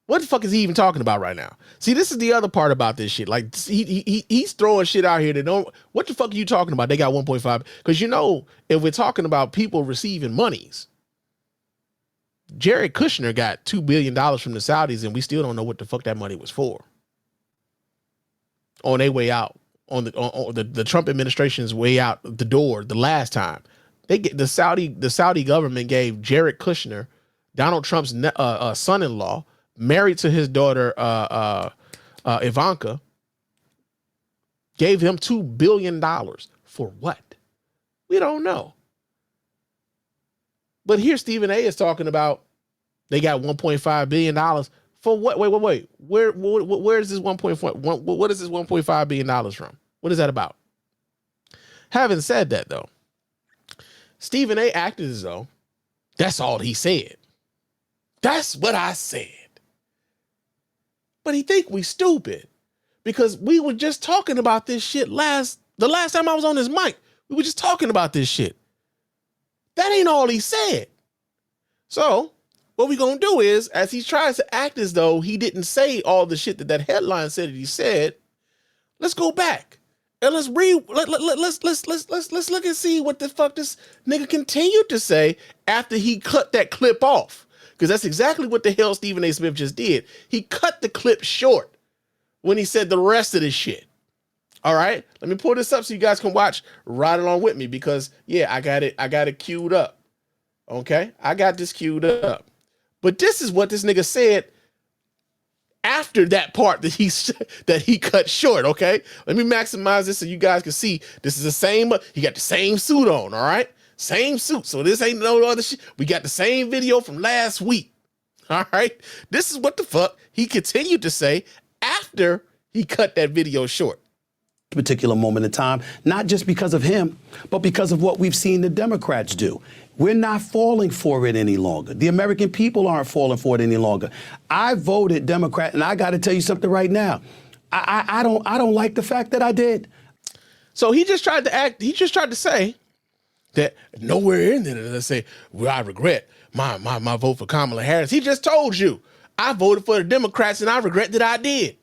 What the fuck is he even talking about right now? See, this is the other part about this shit. Like, he's throwing shit out here that don't. What the fuck are you talking about? They got 1.5. Because, you know, if we're talking about people receiving monies, Jared Kushner got $2 billion from the Saudis, and we still don't know what the fuck that money was for. On their way out, on the Trump administration's way out the door, the last time they get the Saudi government gave Jared Kushner, Donald Trump's son-in-law, married to his daughter, Ivanka, gave him $2 billion for what? We don't know. But here Stephen A is talking about they got $1.5 billion for what? Wait. Where is this 1.4? What is this $1.5 billion from? What is that about? Having said that, though, Stephen A acted as though that's all he said. That's what I said. But he think we stupid because we were just talking about this shit the last time I was on this mic. We were just talking about this shit. That ain't all he said. So what we gonna do is, as he tries to act as though he didn't say all the shit that headline said that he said, let's go back and let's look and see what the fuck this nigga continued to say after he cut that clip off. Because that's exactly what the hell Stephen A. Smith just did. He cut the clip short when he said the rest of this shit. All right, let me pull this up so you guys can watch right along with me, because yeah, I got it queued up. Okay, I got this queued up. But this is what this nigga said after that part that he cut short. Okay, let me maximize this so you guys can see. This is the same. He got the same suit on. All right. Same suit. So this ain't no other shit. We got the same video from last week. All right. This is what the fuck he continued to say after he cut that video short. particular moment in time, not just because of him, but because of what we've seen the Democrats do. We're not falling for it any longer. The American people aren't falling for it any longer. I voted Democrat, and I got to tell you something right now. I don't like the fact that I did. So he just tried to say that nowhere in there does it say, well, I regret my vote for Kamala Harris. He just told you, I voted for the Democrats and I regret that I did.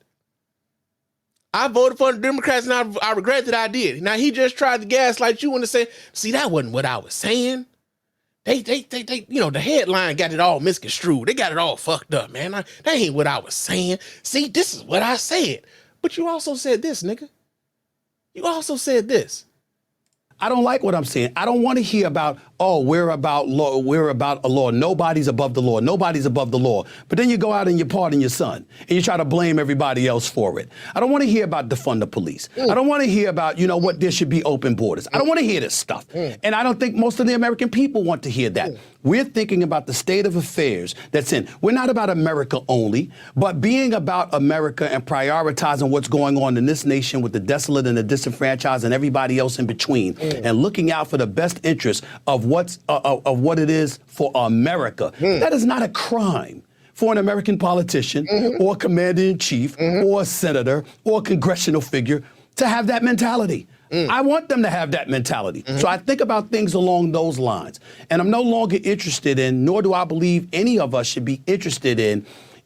I voted for the Democrats and I regret that I did. Now he just tried to gaslight you and to say, see, that wasn't what I was saying. They, the headline got it all misconstrued. They got it all fucked up, man. That ain't what I was saying. See, this is what I said. But you also said this, nigga. You also said this. I don't like what I'm saying. I don't want to hear about, oh, we're about law. We're about a law. Nobody's above the law. Nobody's above the law. But then you go out and you pardon your son and you try to blame everybody else for it. I don't want to hear about defund the police. I don't want to hear about, what there should be open borders. I don't want to hear this stuff. And I don't think most of the American people want to hear that. We're thinking about the state of affairs that's in. We're not about America only, but being about America and prioritizing what's going on in this nation with the desolate and the disenfranchised and everybody else in between, and looking out for the best interest of what it is for America. That is not a crime for an American politician or commander-in-chief or a senator or a congressional figure to have that mentality. I want them to have that mentality. So I think about things along those lines. And I'm no longer interested in, nor do I believe any of us should be interested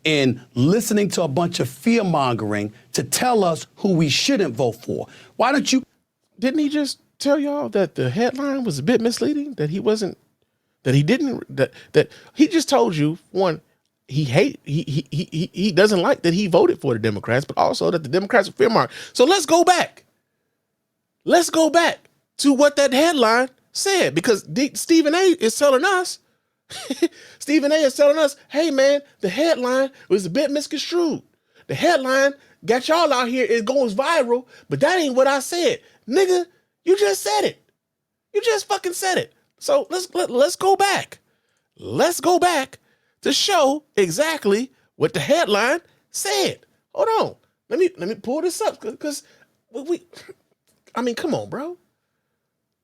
in listening to a bunch of fear-mongering to tell us who we shouldn't vote for. Why don't you? Didn't he just tell y'all that the headline was a bit misleading? That he just told you, one, he doesn't like that he voted for the Democrats, but also that the Democrats are fear-mongering. So let's go back. Let's go back to what that headline said, because Stephen A is telling us, hey man, the headline was a bit misconstrued. The headline got y'all out here, it goes viral, but that ain't what I said. Nigga, you just said it. You just fucking said it. So let's go back. Let's go back to show exactly what the headline said. Hold on. Let me pull this up, because come on, bro.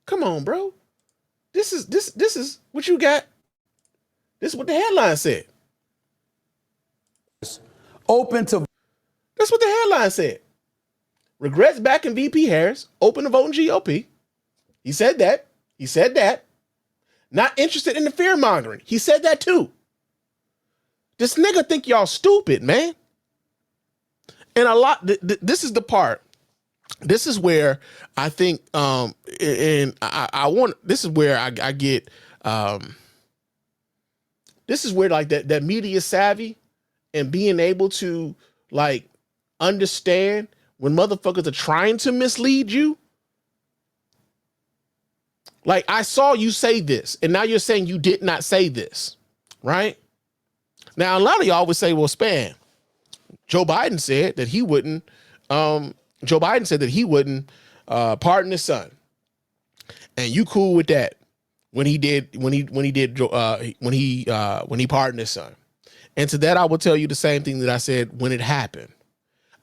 Come on, bro. This is what you got. This is what the headline said. Open to. That's what the headline said. Regrets backing VP Harris. Open to voting GOP. He said that. He said that. Not interested in the fear mongering. He said that too. This nigga think y'all stupid, man. And this is the part. This is where I think, this is where I get, this is where like that media savvy and being able to like understand when motherfuckers are trying to mislead you. Like, I saw you say this, and now you're saying you did not say this, right? Now, a lot of y'all would say, well, Spann, Joe Biden said that he wouldn't, pardon his son. And you cool with that when he pardoned his son. And to that, I will tell you the same thing that I said when it happened.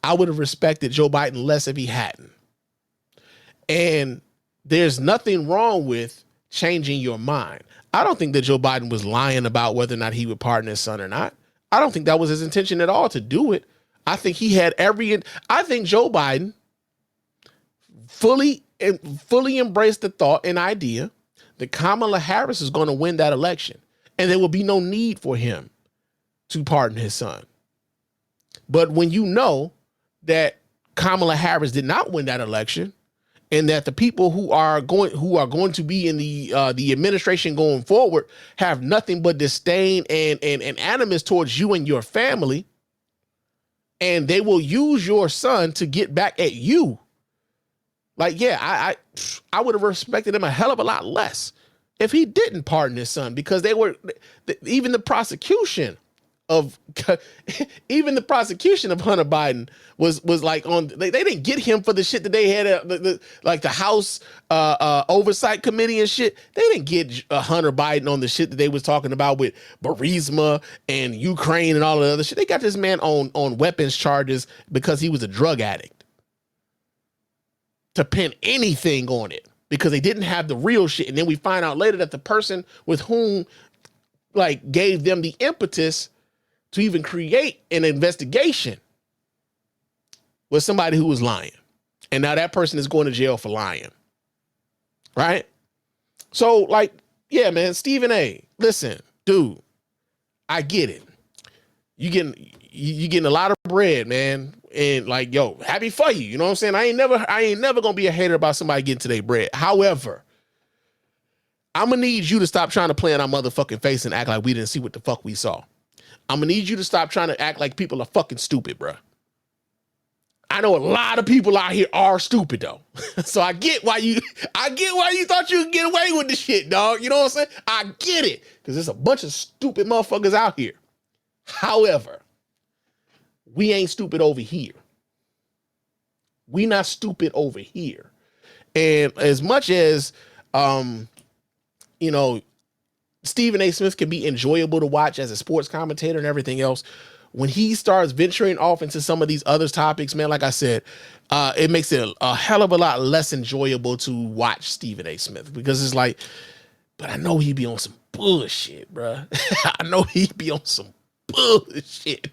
I would have respected Joe Biden less if he hadn't. And there's nothing wrong with changing your mind. I don't think that Joe Biden was lying about whether or not he would pardon his son or not. I don't think that was his intention at all to do it. I think he had I think Joe Biden fully embraced the thought and idea that Kamala Harris is going to win that election, and there will be no need for him to pardon his son. But when you know that Kamala Harris did not win that election, and that the people who are going to be in the administration going forward have nothing but disdain and animus towards you and your family, and they will use your son to get back at you. Like, yeah, I would have respected him a hell of a lot less if he didn't pardon his son, because even the prosecution of Hunter Biden was like they didn't get him for the shit that they had like the House oversight committee and shit. They didn't get Hunter Biden on the shit that they was talking about with Burisma and Ukraine and all the other shit. They got this man on weapons charges because he was a drug addict. to pin anything on it because they didn't have the real shit. And then we find out later that the person with whom like gave them the impetus to even create an investigation was somebody who was lying. And now that person is going to jail for lying. Right? So like, yeah, man, Stephen A, listen, dude, I get it. You getting a lot of bread, man. And like, yo, happy for you. You know what I'm saying? I ain't never gonna be a hater about somebody getting to their bread. However, I'm gonna need you to stop trying to play in our motherfucking face and act like we didn't see what the fuck we saw. I'm gonna need you to stop trying to act like people are fucking stupid, bruh. I know a lot of people out here are stupid though. So I get why you thought you could get away with this shit, dog. You know what I'm saying? I get it. Because there's a bunch of stupid motherfuckers out here. However, we ain't stupid over here. We not stupid over here. And as much as, you know, Stephen A. Smith can be enjoyable to watch as a sports commentator and everything else, when he starts venturing off into some of these other topics, man, like I said, it makes it a hell of a lot less enjoyable to watch Stephen A. Smith because it's like, but I know he be on some bullshit, bruh. I know he be on some bullshit.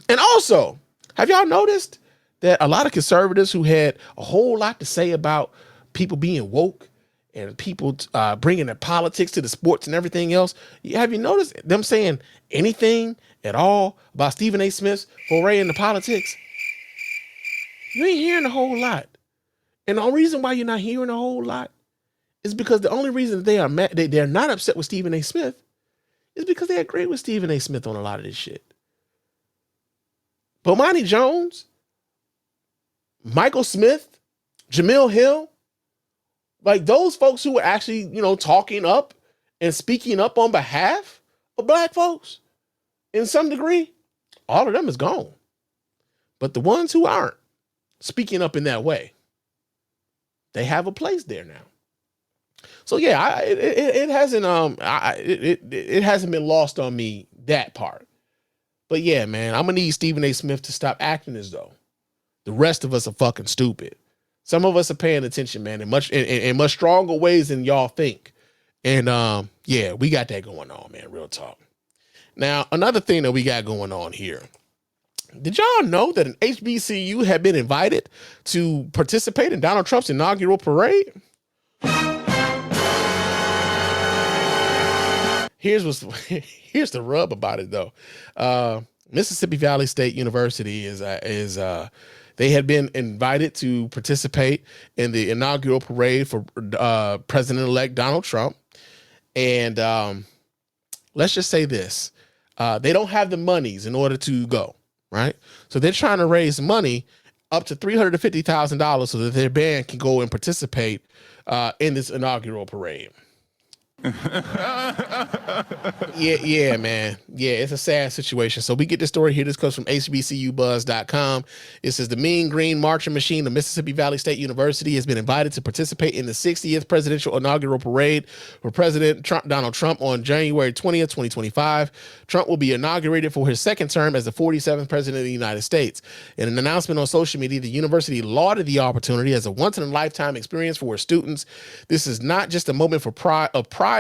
And also, have y'all noticed that a lot of conservatives who had a whole lot to say about people being woke and people bringing their politics to the sports and everything else, have you noticed them saying anything at all about Stephen A. Smith's foray into politics? You ain't hearing a whole lot. And the only reason why you're not hearing a whole lot is because the only reason that they are mad, they're not upset with Stephen A. Smith is because they agree with Stephen A. Smith on a lot of this shit. Bomani Jones, Michael Smith, Jamil Hill, like those folks who were actually, you know, talking up and speaking up on behalf of black folks in some degree, all of them is gone. But the ones who aren't speaking up in that way, they have a place there now. So yeah, it hasn't been lost on me, that part. But yeah, man, I'm gonna need Stephen A. Smith to stop acting as though the rest of us are fucking stupid. Some of us are paying attention, man, in much stronger ways than y'all think. And yeah, we got that going on, man. Real talk. Now, another thing that we got going on here. Did y'all know that an HBCU had been invited to participate in Donald Trump's inaugural parade? Here's the rub about it though. Mississippi Valley State University is they had been invited to participate in the inaugural parade for President-elect Donald Trump. And let's just say this. They don't have the monies in order to go, right? So they're trying to raise money up to $350,000 so that their band can go and participate in this inaugural parade. Yeah, man. Yeah, it's a sad situation. So we get this story here. This comes from HBCUBuzz.com. It says the Mean Green Marching Machine of Mississippi Valley State University has been invited to participate in the 60th presidential inaugural parade for President Donald Trump on January 20th, 2025. Trump will be inaugurated for his second term as the 47th president of the United States. In an announcement on social media, the university lauded the opportunity as a once-in-a-lifetime experience for its students. This is not just a moment for pride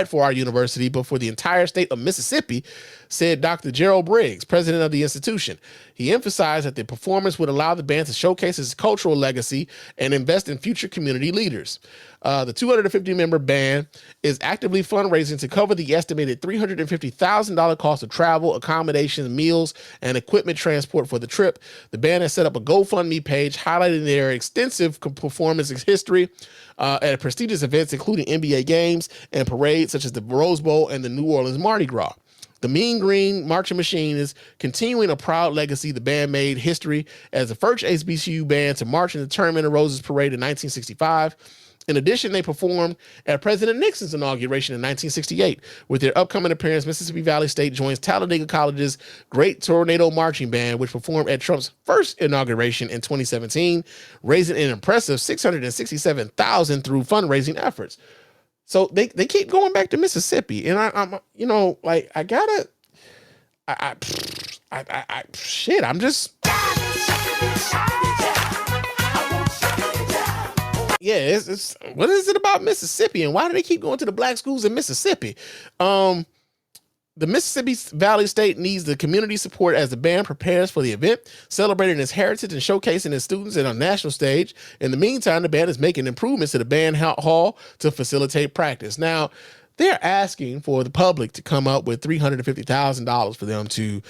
for our university, but for the entire state of Mississippi, said Dr. Gerald Briggs, president of the institution. He emphasized that the performance would allow the band to showcase its cultural legacy and invest in future community leaders. The 250-member band is actively fundraising to cover the estimated $350,000 cost of travel, accommodations, meals, and equipment transport for the trip. The band has set up a GoFundMe page highlighting their extensive performance history at prestigious events, including NBA games and parades such as the Rose Bowl and the New Orleans Mardi Gras. The Mean Green Marching Machine is continuing a proud legacy. The band made history as the first HBCU band to march in the Tournament of Roses Parade in 1965. In addition, they performed at President Nixon's inauguration in 1968. With their upcoming appearance, Mississippi Valley State joins Talladega College's Great Tornado Marching Band, which performed at Trump's first inauguration in 2017, raising an impressive $667,000 through fundraising efforts. So they keep going back to Mississippi, and I'm you know, like I'm just. Yeah, it's what is it about Mississippi, and why do they keep going to the black schools in Mississippi? The Mississippi Valley State needs the community support as the band prepares for the event, celebrating its heritage and showcasing its students on a national stage. In the meantime, the band is making improvements to the band hall to facilitate practice. Now, they're asking for the public to come up with $350,000 for them to,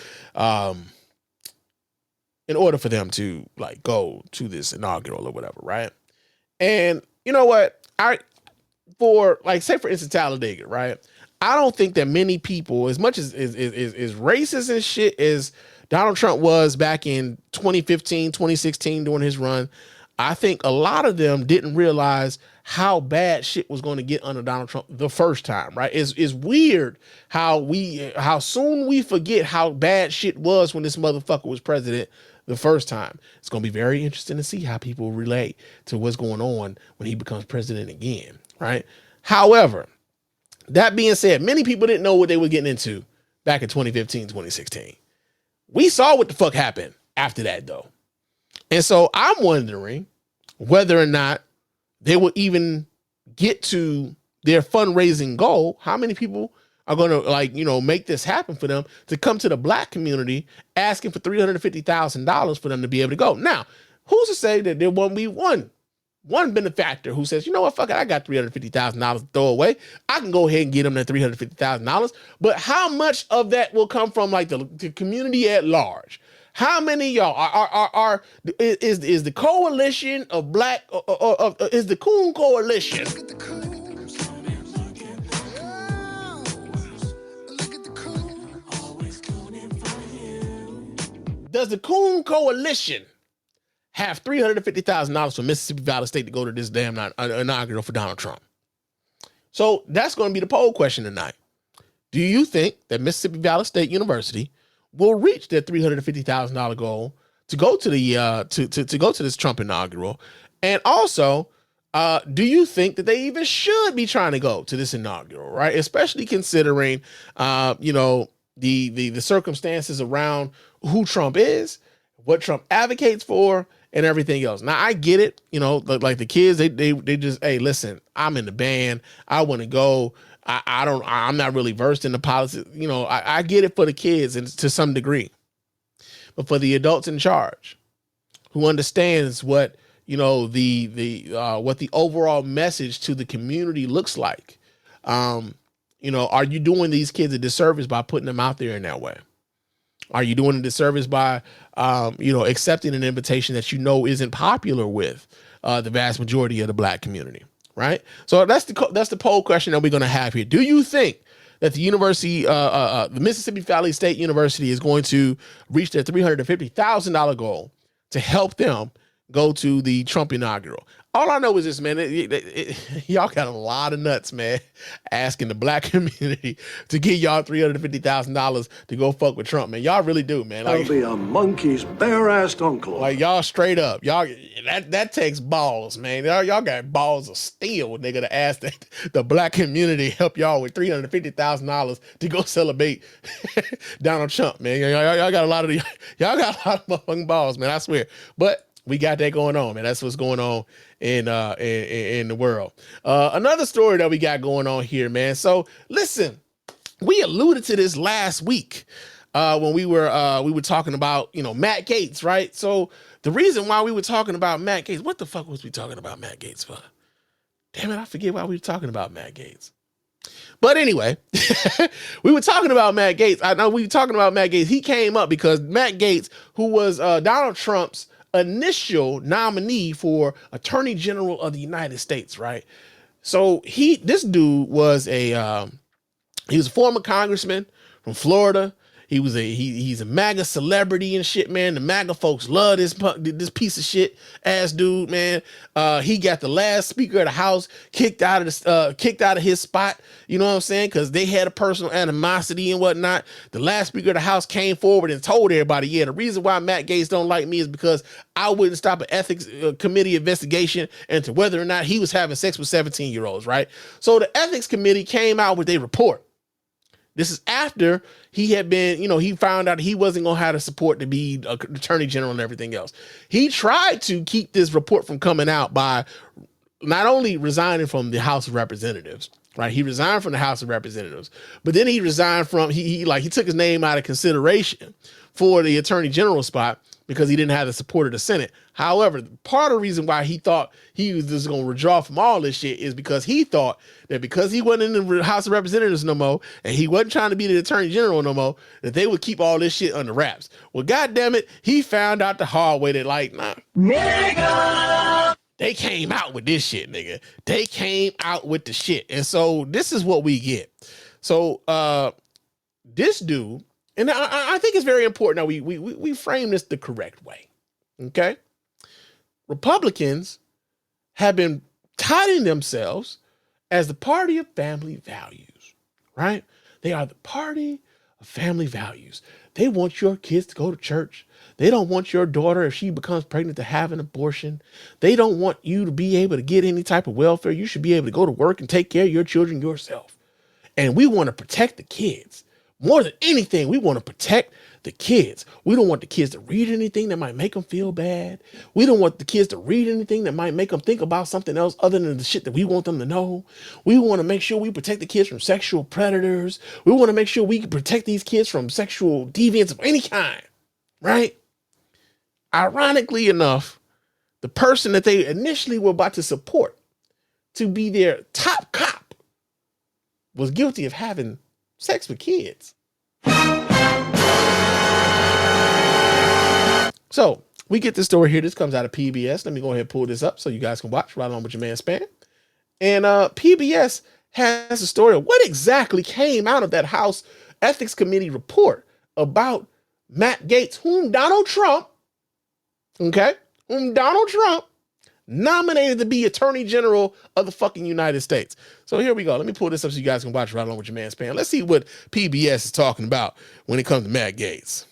in order for them to like go to this inaugural or whatever, right? And you know what? For instance, Talladega, right? I don't think that many people, as much as racist and shit as Donald Trump was back in 2015, 2016 during his run, I think a lot of them didn't realize how bad shit was going to get under Donald Trump the first time, right? It's weird how soon we forget how bad shit was when this motherfucker was president the first time. It's going to be very interesting to see how people relate to what's going on when he becomes president again, right? However, that being said, many people didn't know what they were getting into back in 2015, 2016. We saw what the fuck happened after that, though. And so I'm wondering whether or not they will even get to their fundraising goal. How many people are going to make this happen for them to come to the black community asking for $350,000 for them to be able to go? Now, who's to say that there won't be one benefactor who says, you know what, fuck it, I got $350,000 to throw away. I can go ahead and get them that $350,000. But how much of that will come from like the community at large? How many of y'all is the coalition of black is the Coon Coalition? Does the Coon Coalition have $350,000 for Mississippi Valley State to go to this damn inaugural for Donald Trump? So that's going to be the poll question tonight. Do you think that Mississippi Valley State University will reach their $350,000 goal to go to the to go to this Trump inaugural? And also, do you think that they even should be trying to go to this inaugural, right? Especially considering the circumstances around who Trump is, what Trump advocates for, and everything else. Now I get it, like the kids, they just, hey, listen, I'm in the band, I want to go. I'm not really versed in the politics. I get it for the kids and to some degree, but for the adults in charge who understands what, what the overall message to the community looks like. Are you doing these kids a disservice by putting them out there in that way? Are you doing a disservice by, accepting an invitation that isn't popular with the vast majority of the black community, right? So that's the poll question that we're going to have here. Do you think that the university, the Mississippi Valley State University, is going to reach their $350,000 goal to help them go to the Trump inaugural? All I know is this, man, y'all got a lot of nuts, man, asking the black community to give y'all $350,000 to go fuck with Trump, man. Y'all really do, man. I'll be a monkey's bare-assed uncle. Like, y'all straight up. Y'all, that takes balls, man. Y'all got balls of steel, nigga, to ask the black community help y'all with $350,000 to go celebrate Donald Trump, man. Y'all got a lot of motherfucking balls, man, I swear. But we got that going on, man. That's what's going on in the world. Another story that we got going on here, man. So listen, we alluded to this last week when we were talking about, Matt Gaetz, right? So the reason why we were talking about Matt Gaetz, what the fuck was we talking about Matt Gaetz for? Damn it, I forget why we were talking about Matt Gaetz. But anyway, we were talking about Matt Gaetz. I know we were talking about Matt Gaetz. He came up because Matt Gaetz, who was Donald Trump's initial nominee for Attorney General of the United States, right? So this dude was he was a former congressman from Florida. He's a MAGA celebrity and shit, man. The MAGA folks love this piece of shit ass dude, man. He got the last Speaker of the House kicked out of his spot. You know what I'm saying? Because they had a personal animosity and whatnot. The last Speaker of the House came forward and told everybody, yeah, the reason why Matt Gaetz don't like me is because I wouldn't stop an ethics committee investigation into whether or not he was having sex with 17-year-olds, right? So the ethics committee came out with a report. This is after he had been, he found out he wasn't going to have the support to be Attorney General and everything else. He tried to keep this report from coming out by not only resigning from the House of Representatives, right? He resigned from the House of Representatives, but then he resigned from, he took his name out of consideration for the Attorney General spot because he didn't have the support of the Senate. However, part of the reason why he thought he was just going to withdraw from all this shit is because he thought that because he wasn't in the House of Representatives no more, and he wasn't trying to be the Attorney General no more, that they would keep all this shit under wraps. Well, goddamn it, he found out the hard way that like, nah. Nigga! They came out with this shit, nigga. They came out with the shit. And so this is what we get. So this dude, and I think it's very important that we frame this the correct way. Okay? Republicans have been touting themselves as the party of family values, right? They are the party of family values. They want your kids to go to church. They don't want your daughter, if she becomes pregnant, to have an abortion. They don't want you to be able to get any type of welfare. You should be able to go to work and take care of your children yourself. And we want to protect the kids. More than anything, we want to protect the kids. We don't want the kids to read anything that might make them feel bad. We don't want the kids to read anything that might make them think about something else other than the shit that we want them to know. We want to make sure we protect the kids from sexual predators. We want to make sure we can protect these kids from sexual deviance of any kind, right? Ironically enough, the person that they initially were about to support to be their top cop was guilty of having sex with kids. So we get this story here. This comes out of PBS. Let me go ahead and pull this up so you guys can watch right along with your man Spann. And PBS has a story of what exactly came out of that House Ethics Committee report about Matt Gaetz, whom Donald Trump nominated to be Attorney General of the fucking United States. So here we go. Let me pull this up so you guys can watch right along with your man Spann. Let's see what PBS is talking about when it comes to Matt Gaetz.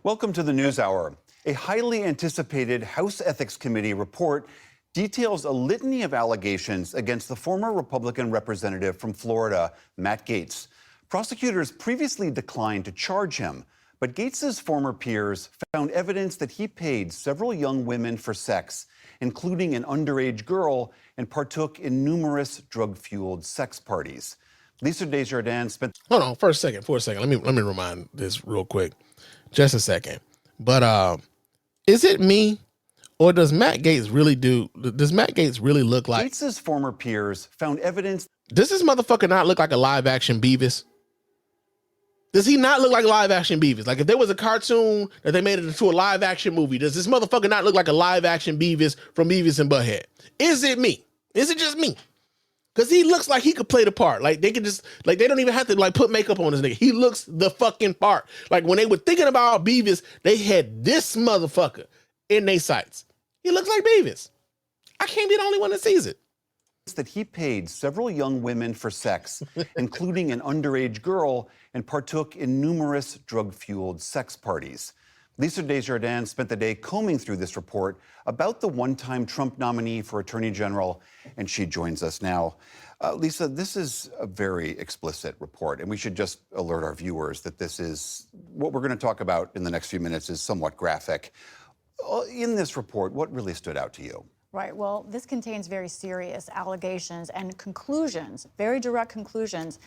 Welcome to the News Hour. A highly anticipated House Ethics Committee report details a litany of allegations against the former Republican representative from Florida, Matt Gaetz. Prosecutors previously declined to charge him, but Gaetz's former peers found evidence that he paid several young women for sex, including an underage girl, and partook in numerous drug-fueled sex parties. Lisa Desjardins spent... Hold on for a second. Let me remind this real quick. Just a second. But is it me or does Matt Gaetz really look like... Gaetz's former peers found evidence... Does this motherfucker not look like a live-action Beavis? Does he not look like live-action Beavis? Like, if there was a cartoon that they made it into a live-action movie, does this motherfucker not look like a live-action Beavis from Beavis and Butthead? Is it me? Is it just me? Because he looks like he could play the part. Like, they could just, like, they don't even have to, like, put makeup on this nigga. He looks the fucking part. Like, when they were thinking about Beavis, they had this motherfucker in their sights. He looks like Beavis. I can't be the only one that sees it. That he paid several young women for sex, including an underage girl, and partook in numerous drug-fueled sex parties. Lisa Desjardins spent the day combing through this report about the one-time Trump nominee for Attorney General, and she joins us now. Lisa, this is a very explicit report, and we should just alert our viewers that this is what we're going to talk about in the next few minutes is somewhat graphic. In this report, what really stood out to you? Right. Well, this contains very serious allegations and conclusions, very direct conclusions,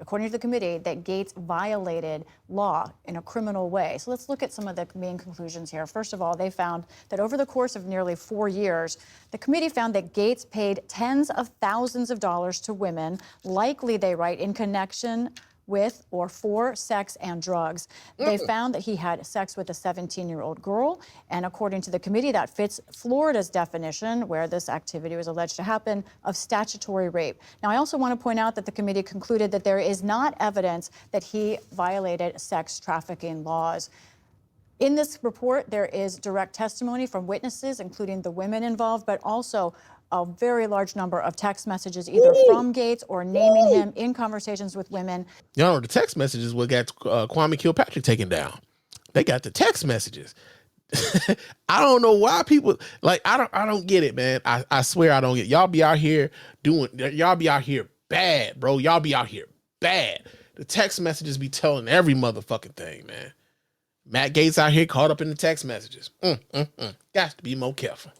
according to the committee, that Gaetz violated law in a criminal way. So let's look at some of the main conclusions here. First of all, they found that over the course of nearly 4 years, the committee found that Gaetz paid tens of thousands of dollars to women, likely, they write, in connection with or for sex and drugs. They found that he had sex with a 17-year-old girl, and according to the committee, that fits Florida's definition, where this activity was alleged to happen, of statutory rape. Now, I also want to point out that the committee concluded that there is not evidence that he violated sex trafficking laws. In this report, there is direct testimony from witnesses, including the women involved, but also a very large number of text messages, either from Gaetz or naming him in conversations with women. Y'all know the text messages what got Kwame Kilpatrick taken down. They got the text messages. I don't know why people like. I don't get it, man. I swear I don't get it. Y'all be out here bad, bro. Y'all be out here bad. The text messages be telling every motherfucking thing, man. Matt Gaetz out here caught up in the text messages. Got to be more careful.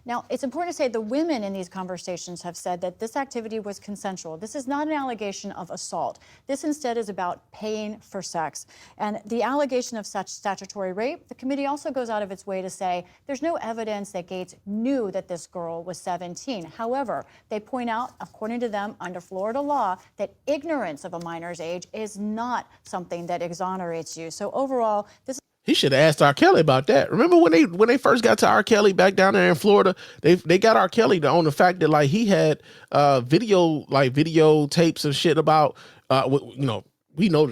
Now, it's important to say the women in these conversations have said that this activity was consensual. This is not an allegation of assault. This instead is about paying for sex. And the allegation of such statutory rape, the committee also goes out of its way to say there's no evidence that Gaetz knew that this girl was 17. However, they point out, according to them, under Florida law, that ignorance of a minor's age is not something that exonerates you. So overall, this He should have asked R. Kelly about that. Remember when they first got to R. Kelly back down there in Florida, they got R. Kelly on the fact that like he had video tapes and shit about we know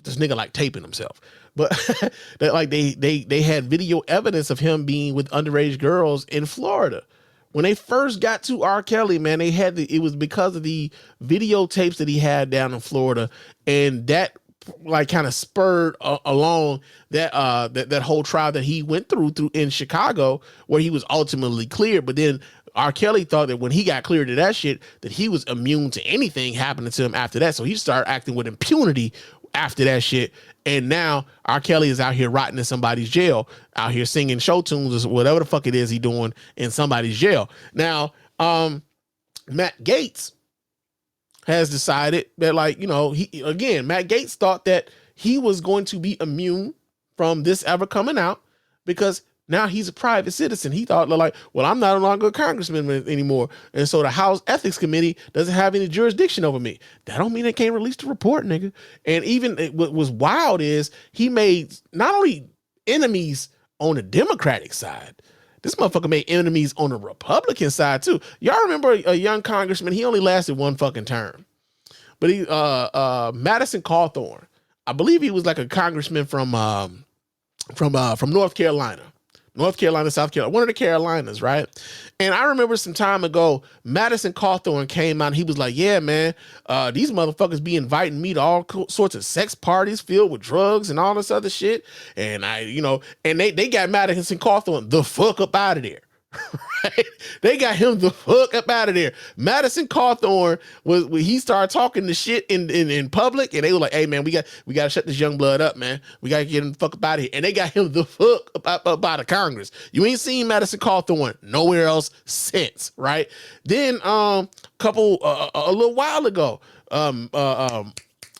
this nigga like taping himself, but that like they had video evidence of him being with underage girls in Florida. When they first got to R. Kelly, man, it was because of the videotapes that he had down in Florida, and that like kind of spurred along that that whole trial that he went through in Chicago, where he was ultimately cleared. But then R. Kelly thought that when he got cleared of that shit, that he was immune to anything happening to him after that. So he started acting with impunity after that shit. And now R. Kelly is out here rotting in somebody's jail, out here singing show tunes or whatever the fuck it is he doing in somebody's jail. Now, Matt Gaetz has decided that, like, Matt Gaetz thought that he was going to be immune from this ever coming out because now he's a private citizen. He thought like, well, I'm not no longer a congressman anymore. And so the House Ethics Committee doesn't have any jurisdiction over me. That don't mean they can't release the report, nigga. And even what was wild is he made not only enemies on the Democratic side, this motherfucker made enemies on the Republican side too. Y'all remember a young congressman? He only lasted one fucking term, but he, Madison Cawthorn, I believe he was like a congressman from North Carolina, South Carolina, one of the Carolinas, right? And I remember some time ago, Madison Cawthorn came out and he was like, yeah, man, these motherfuckers be inviting me to all sorts of sex parties filled with drugs and all this other shit. And and they got Madison Cawthorn the fuck up out of there. Right? They got him the fuck up out of there. Madison Cawthorn was when he started talking the shit in public, and they were like, "Hey man, we got to shut this young blood up, man. We got to get him the fuck up out of here." And they got him the fuck up out of Congress. You ain't seen Madison Cawthorn nowhere else since, right? Then a little while ago,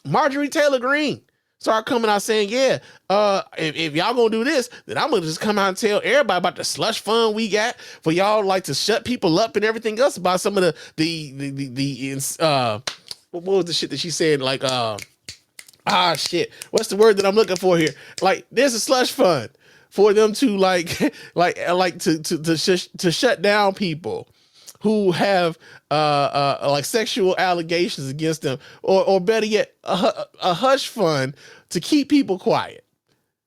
Marjorie Taylor Greene started coming out saying, yeah, if y'all gonna do this, then I'm gonna just come out and tell everybody about the slush fund we got for y'all like to shut people up and everything else about some of the what was the shit that she said? Like, shit. What's the word that I'm looking for here? Like, there's a slush fund for them to to shut down people who have like sexual allegations against them, or better yet, a hush fund to keep people quiet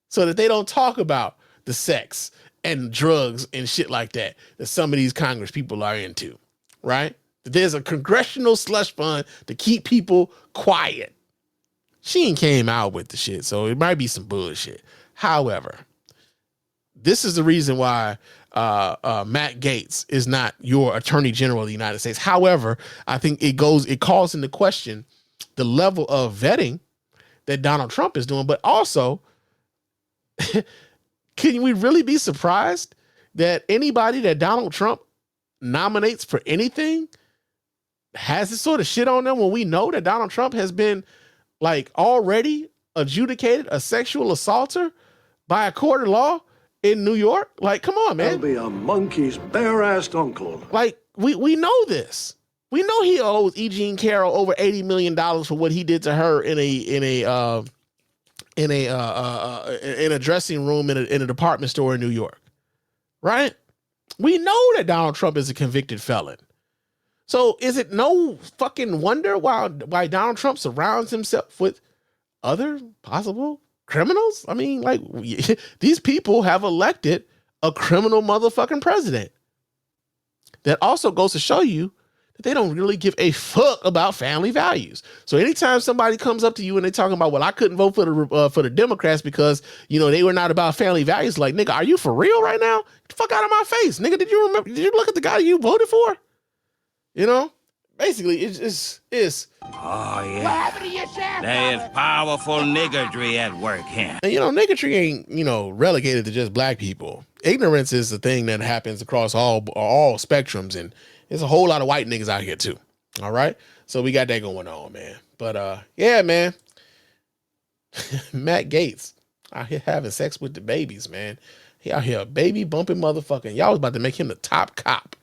so that they don't talk about the sex and drugs and shit like that some of these Congress people are into, right? There's a congressional slush fund to keep people quiet. She ain't came out with the shit, so it might be some bullshit. However, this is the reason why Matt Gaetz is not your Attorney General of the United States. However, I think it calls into question the level of vetting that Donald Trump is doing, but also, can we really be surprised that anybody that Donald Trump nominates for anything has this sort of shit on them when we know that Donald Trump has been like already adjudicated a sexual assaulter by a court of law in New York? Like, come on, man. I'll be a monkey's bare-assed uncle. Like, we know this. We know he owes E. Jean Carroll over $80 million for what he did to her in a dressing room in a department store in New York, right? We know that Donald Trump is a convicted felon. So is it no fucking wonder why Donald Trump surrounds himself with other possible criminals? I mean, like, these people have elected a criminal motherfucking president. That also goes to show you that they don't really give a fuck about family values. So anytime somebody comes up to you and they talking about, well, I couldn't vote for the Democrats because, they were not about family values. Like, nigga, are you for real right now? Get the fuck out of my face, nigga. Did you look at the guy you voted for? basically it's Oh, yeah. What happened to your sheriff? There's powerful niggardry at work here. and niggardry ain't relegated to just black people. Ignorance is the thing that happens across all spectrums, and there's a whole lot of white niggas out here too. All right, so we got that going on, man. But yeah, man, Matt Gaetz out here having sex with the babies, man. He out here baby bumping motherfucking. Y'all was about to make him the top cop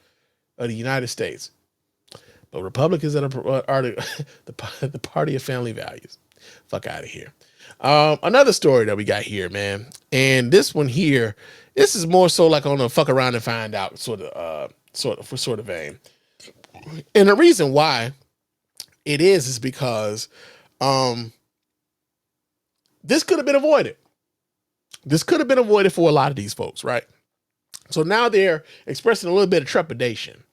of the United States. But Republicans are the party of family values. Fuck out of here. Another story that we got here, man. And this one here, this is more so like on a fuck around and find out sort of vein. And the reason why it is because this could have been avoided. This could have been avoided for a lot of these folks, right? So now they're expressing a little bit of trepidation.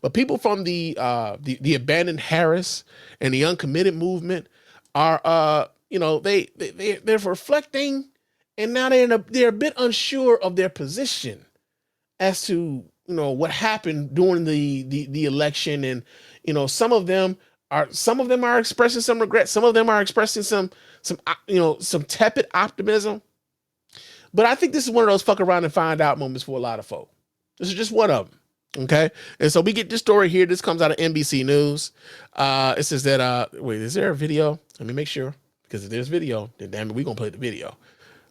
But people from the abandoned Harris and the Uncommitted Movement are they're reflecting, and now they're a bit unsure of their position as to what happened during the election, and some of them are expressing some regret, some of them are expressing some tepid optimism. But I think this is one of those fuck around and find out moments for a lot of folk. This is just one of them. Okay. And so we get this story here. This comes out of NBC News. It says that, wait, is there a video? Let me make sure, because if there's video, then damn it, we're going to play the video.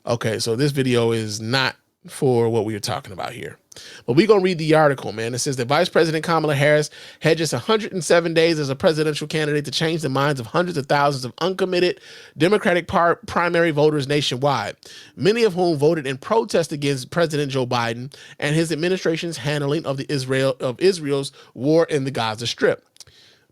Okay. So this video is not for what we were talking about here, but we're going to read the article, man. It says that Vice President Kamala Harris had just 107 days as a presidential candidate to change the minds of hundreds of thousands of uncommitted Democratic primary voters nationwide, many of whom voted in protest against President Joe Biden and his administration's handling of Israel's war in the Gaza Strip.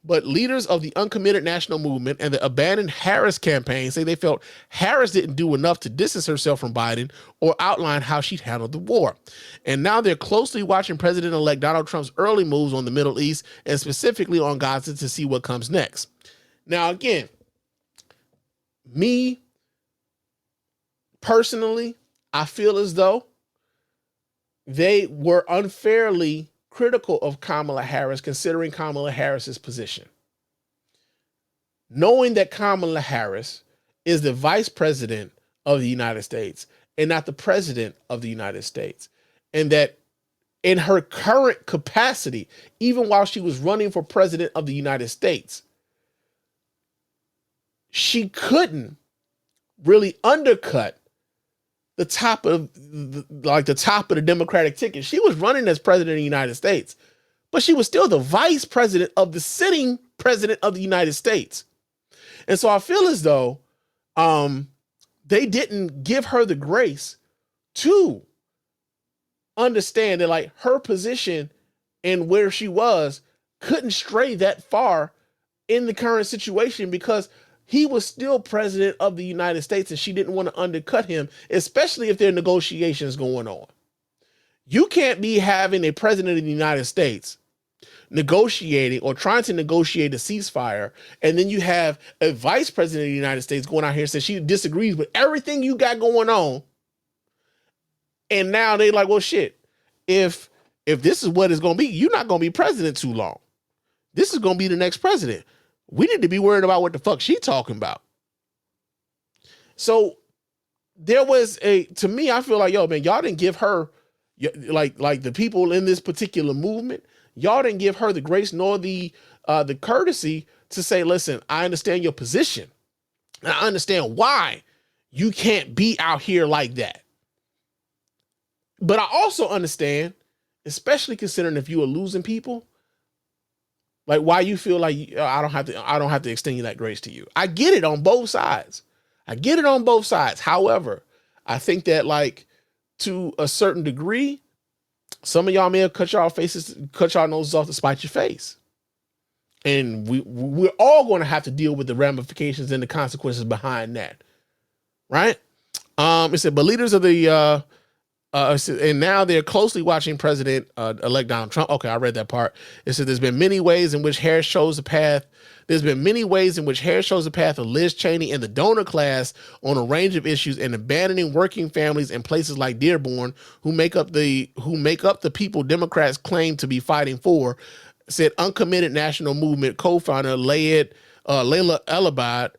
But leaders of the Uncommitted National Movement and the abandoned Harris campaign say they felt Harris didn't do enough to distance herself from Biden or outline how she'd handled the war. And now they're closely watching President-elect Donald Trump's early moves on the Middle East and specifically on Gaza to see what comes next. Now, again, me personally, I feel as though they were unfairly critical of Kamala Harris, considering Kamala Harris's position. Knowing that Kamala Harris is the vice president of the United States and not the president of the United States, and that in her current capacity, even while she was running for president of the United States, she couldn't really undercut the top of the Democratic ticket. She was running as president of the United States, but she was still the vice president of the sitting president of the United States. And so I feel as though they didn't give her the grace to understand that like her position and where she was couldn't stray that far in the current situation, because he was still president of the United States and she didn't want to undercut him, especially if there are negotiations going on. You can't be having a president of the United States negotiating or trying to negotiate a ceasefire, and then you have a vice president of the United States going out here and saying she disagrees with everything you got going on. And now they like, well, shit, if this is what it's going to be, you're not going to be president too long. This is going to be the next president. We need to be worried about what the fuck she talking about. So there was to me, I feel like, yo, man, y'all didn't give her, like the people in this particular movement, y'all didn't give her the grace nor the courtesy to say, listen, I understand your position. And I understand why you can't be out here like that. But I also understand, especially considering if you are losing people, like why you feel like I don't have to extend that grace to you. I get it on both sides. However, I think that like to a certain degree, some of y'all may have cut y'all noses off to spite your face. And we're all going to have to deal with the ramifications and the consequences behind that. Right? It said, but leaders of the and now they're closely watching President-elect Donald Trump. Okay, I read that part. It said there's been many ways in which Harris chose the path. There's been many ways in which Harris chose the path of Liz Cheney and the donor class on a range of issues, and abandoning working families in places like Dearborn, who make up the people Democrats claim to be fighting for. said Uncommitted National Movement co-founder Layla El-Abad,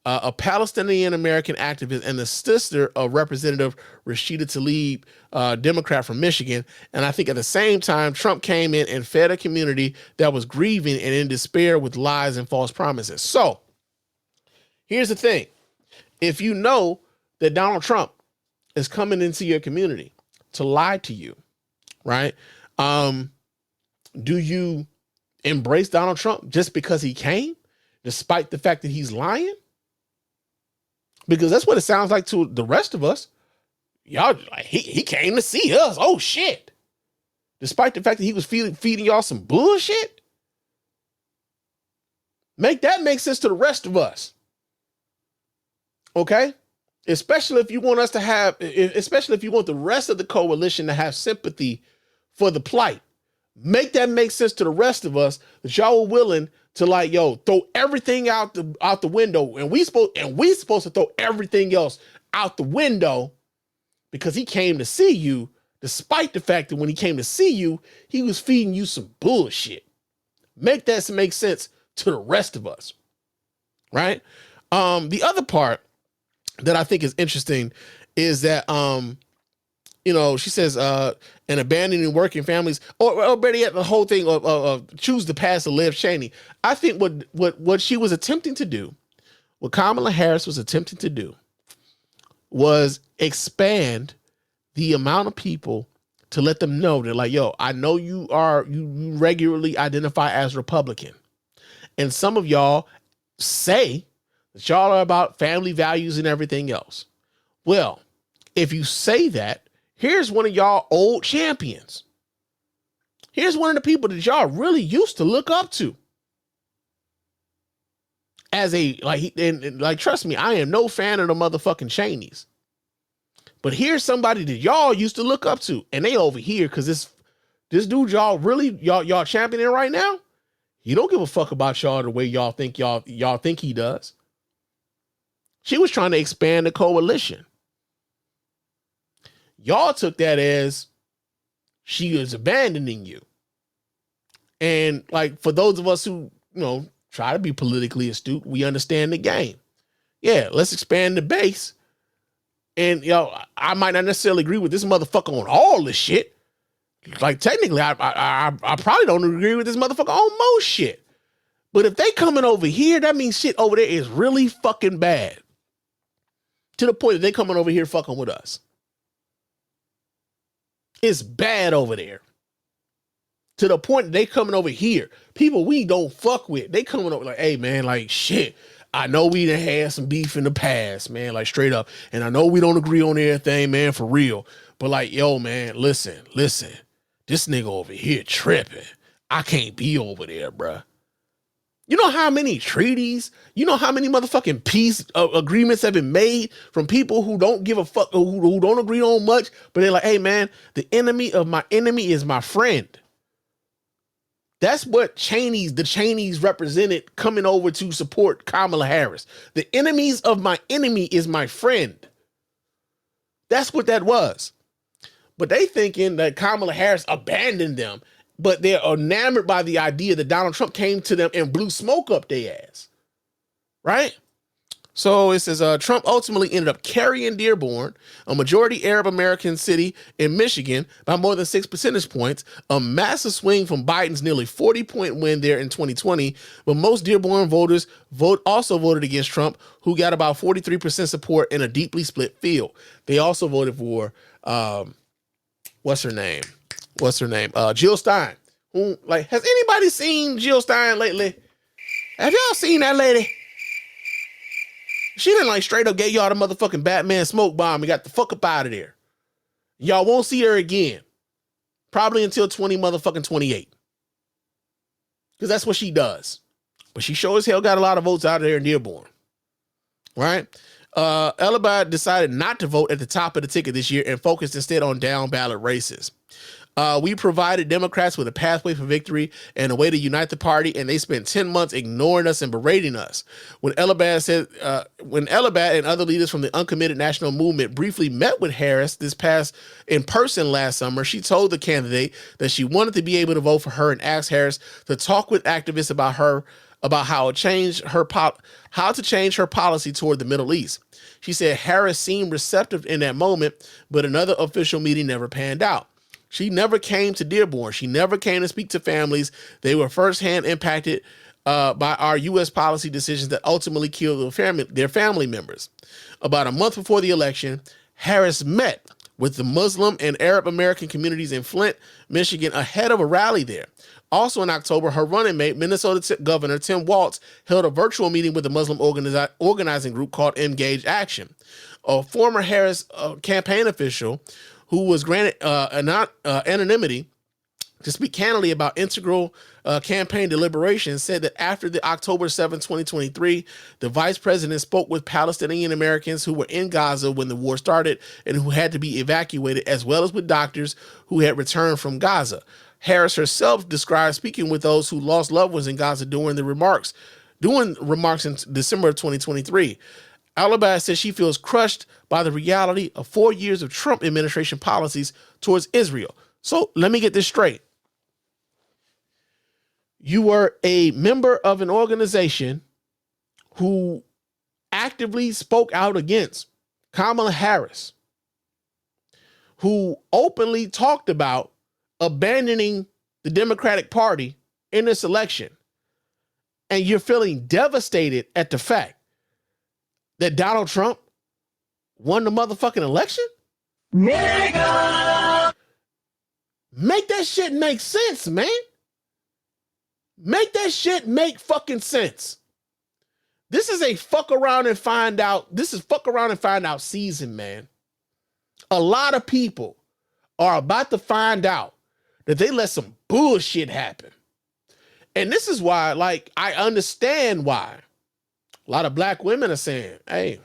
a Palestinian-American activist and the sister of Representative Rashida Tlaib, Democrat from Michigan. And I think at the same time, Trump came in and fed a community that was grieving and in despair with lies and false promises. So here's the thing. If you know that Donald Trump is coming into your community to lie to you, right? Do you embrace Donald Trump just because he came, despite the fact that he's lying? Because that's what it sounds like to the rest of us. Y'all, like, he came to see us. Oh, shit. Despite the fact that he was feeding y'all some bullshit. Make sense to the rest of us. Okay? Especially if you want us to have, especially if you want the rest of the coalition to have sympathy for the plight. Make sense to the rest of us that y'all were willing to, like, yo, throw everything out the window, and we supposed to throw everything else out the window because he came to see you, despite the fact that when he came to see you, he was feeding you some bullshit. Make sense to the rest of us, right? The other part that I think is interesting is that she says, and abandoning working families, or better yet, the whole thing of choose the path to Liv Cheney. I think what she was attempting to do, what Kamala Harris was attempting to do, was expand the amount of people to let them know that, like, yo, I know you regularly identify as Republican, and some of y'all say that y'all are about family values and everything else. Well, if you say that, here's one of y'all old champions. Here's one of the people that y'all really used to look up to. As trust me, I am no fan of the motherfucking Cheneys. But here's somebody that y'all used to look up to, and they over here because this dude y'all championing right now. He don't give a fuck about y'all the way y'all think he does. She was trying to expand the coalition. Y'all took that as she is abandoning you. And, like, for those of us who, try to be politically astute, we understand the game. Yeah, let's expand the base. And, I might not necessarily agree with this motherfucker on all this shit. Like, technically, I probably don't agree with this motherfucker on most shit. But if they coming over here, that means shit over there is really fucking bad. To the point that they coming over here fucking with us. It's bad over there. To the point that they coming over here. People we don't fuck with. They coming over like, hey, man, like, shit. I know we done had some beef in the past, man, like, straight up. And I know we don't agree on everything, man, for real. But, like, yo, man, listen. This nigga over here tripping. I can't be over there, bruh. You know how many treaties, you know how many motherfucking peace agreements have been made from people who don't give a fuck, who don't agree on much, but they're like, hey, man, the enemy of my enemy is my friend. That's what the Cheneys represented coming over to support Kamala Harris. The enemies of my enemy is my friend. That's what that was. But they thinking that Kamala Harris abandoned them, but they're enamored by the idea that Donald Trump came to them and blew smoke up their ass. Right? So it says Trump ultimately ended up carrying Dearborn, a majority Arab American city in Michigan, by more than 6 percentage points, a massive swing from Biden's nearly 40-point win there in 2020. But most Dearborn voters also voted against Trump, who got about 43% support in a deeply split field. They also voted for, what's her name? Jill Stein. Who, like, has anybody seen Jill Stein lately? Have y'all seen that lady? She done, like, straight up gave y'all the motherfucking Batman smoke bomb and got the fuck up out of there. Y'all won't see her again. Probably until 28. Because that's what she does. But she sure as hell got a lot of votes out of there in Dearborn. Right? El-Abad decided not to vote at the top of the ticket this year and focused instead on down ballot races. We provided Democrats with a pathway for victory and a way to unite the party, and they spent 10 months ignoring us and berating us. When Elibat and other leaders from the Uncommitted National Movement briefly met with Harris this past in person last summer, she told the candidate that she wanted to be able to vote for her and asked Harris to talk with activists about how to change her policy toward the Middle East. She said Harris seemed receptive in that moment, but another official meeting never panned out. She never came to Dearborn. She never came to speak to families. They were firsthand impacted by our U.S. policy decisions that ultimately killed their family members. About a month before the election, Harris met with the Muslim and Arab American communities in Flint, Michigan, ahead of a rally there. Also in October, her running mate, Minnesota Governor Tim Walz, held a virtual meeting with the Muslim organizing group called Engage Action. A former Harris campaign official who was granted anonymity to speak candidly about integral campaign deliberations, said that after the October 7, 2023, the vice president spoke with Palestinian Americans who were in Gaza when the war started and who had to be evacuated, as well as with doctors who had returned from Gaza. Harris herself described speaking with those who lost loved ones in Gaza doing remarks in December of 2023. Elibat says she feels crushed by the reality of 4 years of Trump administration policies towards Israel. So let me get this straight. You were a member of an organization who actively spoke out against Kamala Harris, who openly talked about abandoning the Democratic Party in this election, and you're feeling devastated at the fact that Donald Trump won the motherfucking election? Nigga! Make that shit make sense, man. Make that shit make fucking sense. This is a fuck around and find out. This is fuck around and find out season, man. A lot of people are about to find out that they let some bullshit happen. And this is why, like, I understand why a lot of black women are saying, hey,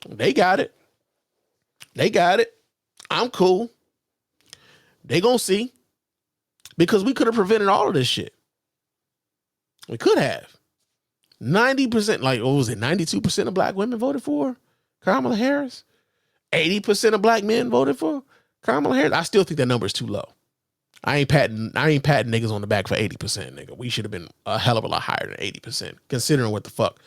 they got it. They got it. I'm cool. They gonna see. Because we could have prevented all of this shit. We could have. 90%, like, what was it? 92% of black women voted for Kamala Harris. 80% of black men voted for Kamala Harris. I still think that number is too low. I ain't patting niggas on the back for 80%, nigga. We should have been a hell of a lot higher than 80%, considering what the fuck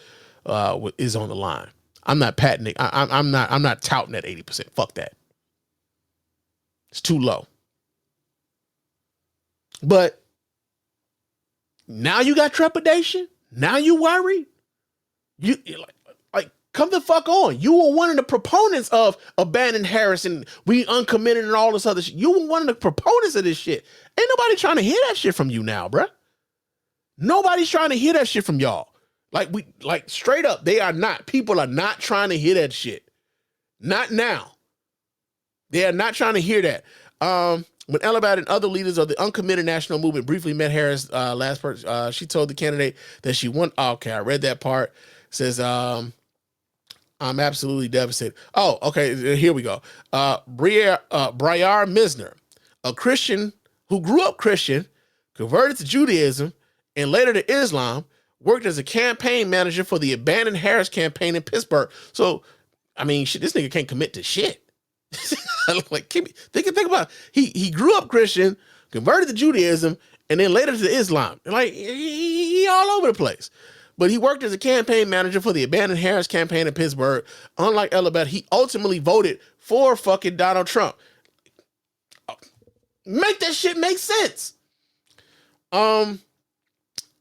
is on the line. I'm not patting it. I'm not touting that 80%. Fuck that. It's too low. But now you got trepidation. Now you worried. You like come the fuck on. You were one of the proponents of abandoning Harris and we uncommitted and all this other shit. You were one of the proponents of this shit. Ain't nobody trying to hear that shit from you now, bruh. Nobody's trying to hear that shit from y'all. Like straight up, they are not. People are not trying to hear that shit. Not now. They are not trying to hear that. When Elibat and other leaders of the Uncommitted National Movement briefly met Harris she told the candidate that she won. Oh, okay, I read that part. Says, I'm absolutely devastated. Oh, okay, here we go. Briar Misner, a Christian who grew up Christian, converted to Judaism, and later to Islam, worked as a campaign manager for the abandoned Harris campaign in Pittsburgh. So, I mean, shit, this nigga can't commit to shit. Like, think about it. He grew up Christian, converted to Judaism, and then later to Islam. Like, he all over the place. But he worked as a campaign manager for the abandoned Harris campaign in Pittsburgh. Unlike Elibat, he ultimately voted for fucking Donald Trump. Make that shit make sense.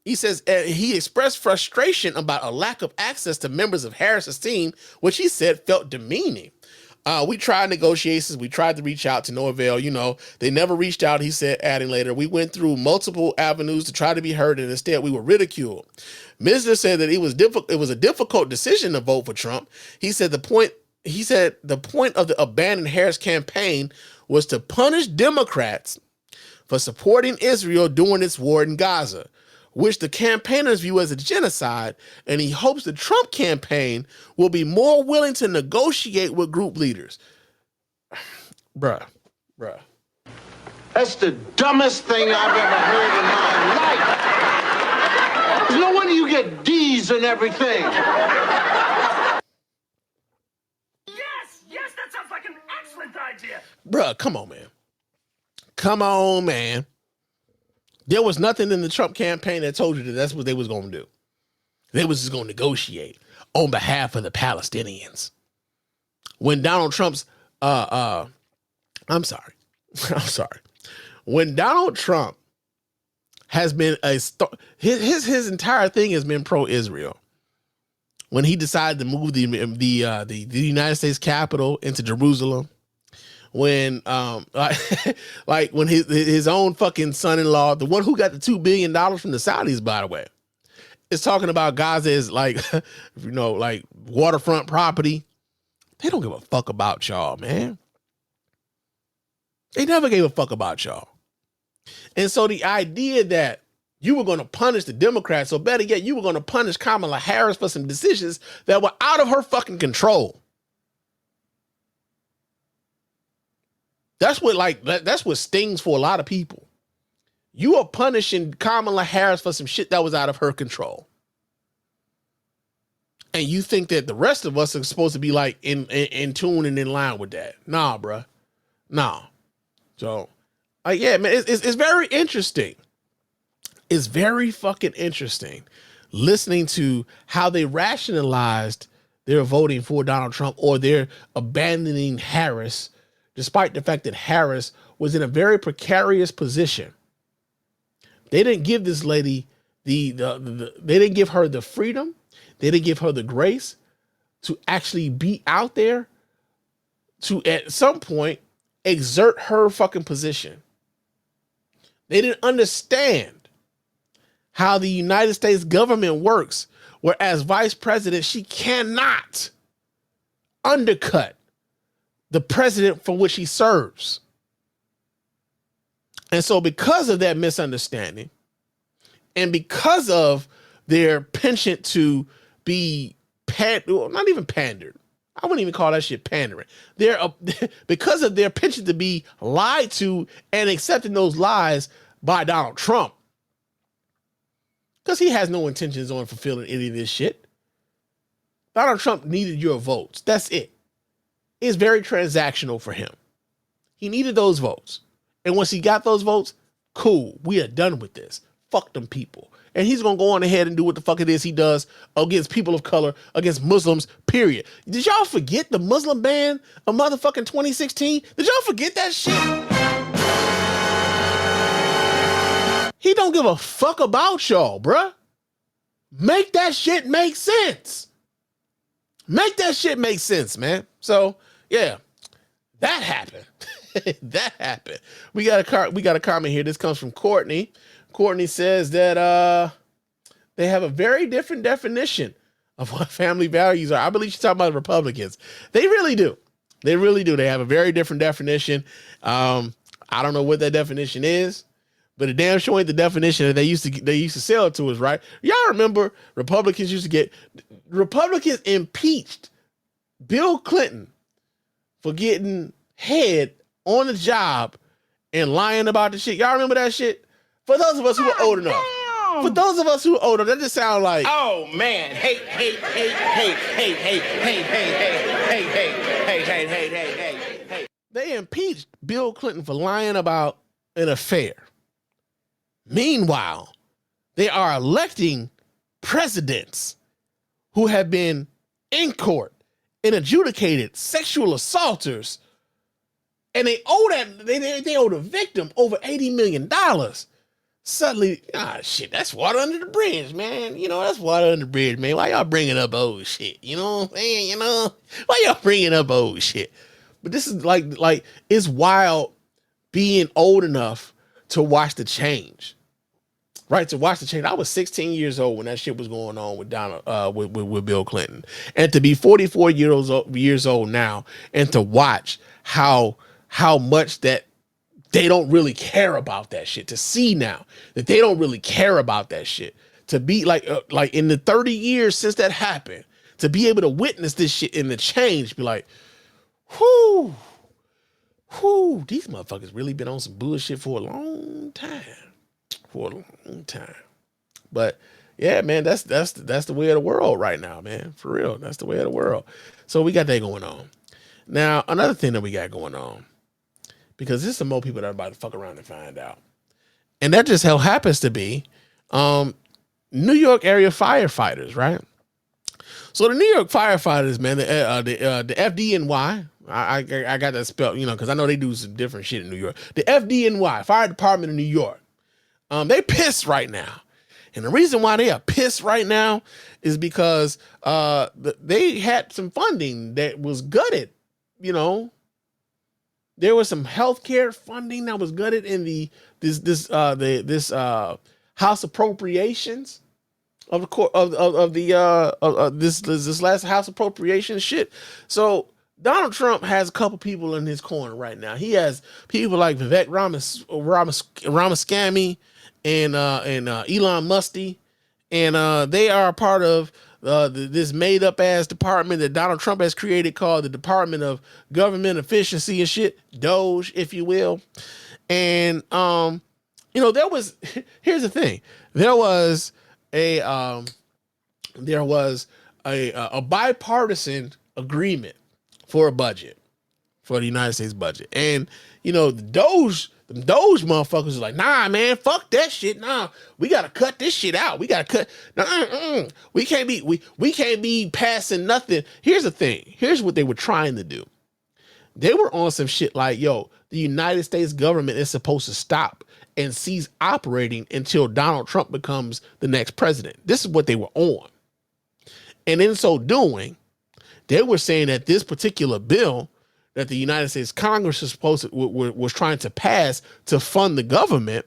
He says he expressed frustration about a lack of access to members of Harris's team, which he said felt demeaning. We tried negotiations. We tried to reach out to no avail. You know, they never reached out, he said, adding later. We went through multiple avenues to try to be heard, and instead we were ridiculed. Misner said that it was a difficult decision to vote for Trump. He said the point of the abandoned Harris campaign was to punish Democrats for supporting Israel during its war in Gaza, which the campaigners view as a genocide, and he hopes the Trump campaign will be more willing to negotiate with group leaders. Bruh. That's the dumbest thing I've ever heard in my life. No wonder you get D's and everything. Yes, that sounds like an excellent idea. Bruh, come on, man. Come on, man. There was nothing in the Trump campaign that told you that that's what they was going to do. They was just going to negotiate on behalf of the Palestinians. When Donald Trump's, I'm sorry. When Donald Trump has been his entire thing has been pro-Israel. When he decided to move the United States Capitol into Jerusalem, when like when his own fucking son-in-law, the one who got the $2 billion from the Saudis, by the way, is talking about Gaza as like, you know, like waterfront property. They don't give a fuck about y'all, man. They never gave a fuck about y'all. And so the idea that you were going to punish the Democrats, or better yet, you were going to punish Kamala Harris for some decisions that were out of her fucking control. That's what stings for a lot of people. You are punishing Kamala Harris for some shit that was out of her control. And you think that the rest of us are supposed to be like in tune and in line with that. Nah, bruh. Nah. So, yeah, man, it's very interesting. It's very fucking interesting listening to how they rationalized their voting for Donald Trump, or their abandoning Harris, despite the fact that Harris was in a very precarious position. They didn't give this lady they didn't give her the freedom. They didn't give her the grace to actually be out there to, at some point, exert her fucking position. They didn't understand how the United States government works, where as vice president, she cannot undercut the president for which he serves. And so because of that misunderstanding, and because of their penchant to be not even pandered, I wouldn't even call that shit pandering. Because of their penchant to be lied to and accepting those lies by Donald Trump, because he has no intentions on fulfilling any of this shit. Donald Trump needed your votes. That's it. It's very transactional for him. He needed those votes. And once he got those votes, cool, we are done with this. Fuck them people. And he's going to go on ahead and do what the fuck it is he does against people of color, against Muslims, period. Did y'all forget the Muslim ban of motherfucking 2016? Did y'all forget that shit? He don't give a fuck about y'all, bruh. Make that shit make sense. Make that shit make sense, man. So, yeah, that happened. That happened. We got a comment here. This comes from Courtney. Courtney says that they have a very different definition of what family values are. I believe she's talking about Republicans. They really do. They really do. They have a very different definition. I don't know what that definition is, but it damn sure ain't the definition that they used to sell it to us, right? Y'all remember Republicans impeached Bill Clinton for getting head on the job and lying about the shit. Y'all remember that shit? For those of us who are old enough. For those of us who are older, that just sounds like, oh man, hey. They impeached Bill Clinton for lying about an affair. Meanwhile, they are electing presidents who have been in court and adjudicated sexual assaulters, and they owe the victim over $80 million. Suddenly, shit, that's water under the bridge, man. You know, that's water under the bridge, man. Why y'all bringing up old shit? You know what I'm saying? You know, why y'all bringing up old shit? But this is like it's wild being old enough to watch the change, right? To watch the change. I was 16 years old when that shit was going on with with Bill Clinton, and to be 44 years old now, and to watch how much that they don't really care about that shit. To see now that they don't really care about that shit. To be like in the 30 years since that happened, to be able to witness this shit in the change, be like, whoo, whoo, these motherfuckers really been on some bullshit for a long time. But yeah, man, that's the way of the world right now, man. For real, that's the way of the world. So we got that going on. Now, another thing that we got going on, because there's some more people that are about to fuck around and find out. And that just how happens to be New York area firefighters, right? So the New York firefighters, man, the FDNY, I got that spelled, because I know they do some different shit in New York. The FDNY, Fire Department of New York, they pissed right now. And the reason why they are pissed right now is because they had some funding that was gutted, There was some healthcare funding that was gutted in this House appropriations of the court of this last House appropriation shit. So Donald Trump has a couple people in his corner right now. He has people like Vivek Ramaswamy and Elon Musk, and they are a part of this made up ass department that Donald Trump has created called the Department of Government Efficiency and shit, DOGE, if you will. And here's the thing, there was a bipartisan agreement for a budget, for the United States budget, and the DOGE motherfuckers is like, nah, man, fuck that shit. Nah, we gotta cut this shit out. We gotta cut. We can't be passing nothing. Here's the thing. Here's what they were trying to do. They were on some shit like, the United States government is supposed to stop and cease operating until Donald Trump becomes the next president. This is what they were on. And in so doing, they were saying that this particular bill that the United States Congress is was trying to pass to fund the government,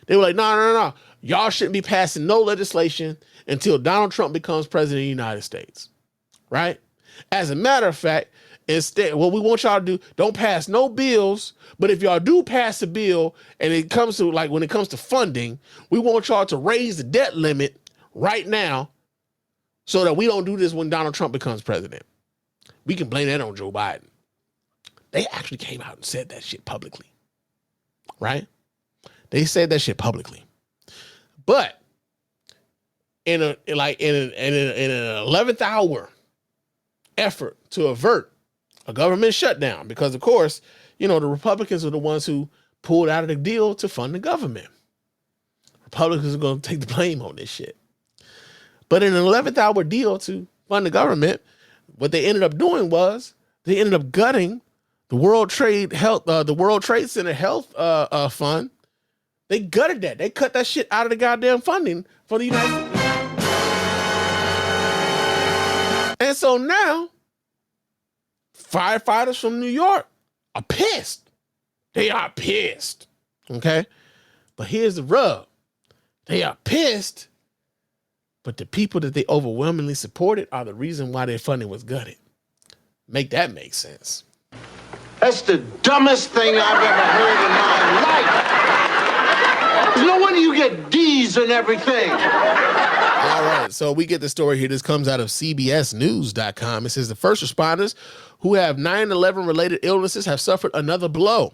they were like, no. Y'all shouldn't be passing no legislation until Donald Trump becomes president of the United States, right? As a matter of fact, instead, what we want y'all to do, don't pass no bills, but if y'all do pass a bill and it comes to when it comes to funding, we want y'all to raise the debt limit right now so that we don't do this when Donald Trump becomes president. We can blame that on Joe Biden. They actually came out and said that shit publicly, right? They said that shit publicly. But in an 11th hour effort to avert a government shutdown, because of course, the Republicans are the ones who pulled out of the deal to fund the government. Republicans are going to take the blame on this shit. But in an 11th hour deal to fund the government, what they ended up doing was they ended up gutting the World Trade Center Health Fund. They gutted that. They cut that shit out of the goddamn funding for the United States. And so now, firefighters from New York are pissed. They are pissed. Okay? But here's the rub. They are pissed, but the people that they overwhelmingly supported are the reason why their funding was gutted. Make that make sense. That's the dumbest thing I've ever heard in my life. There's no wonder you get D's and everything. All right, so we get the story here. This comes out of CBSNews.com. It says the first responders who have 9/11 related illnesses have suffered another blow.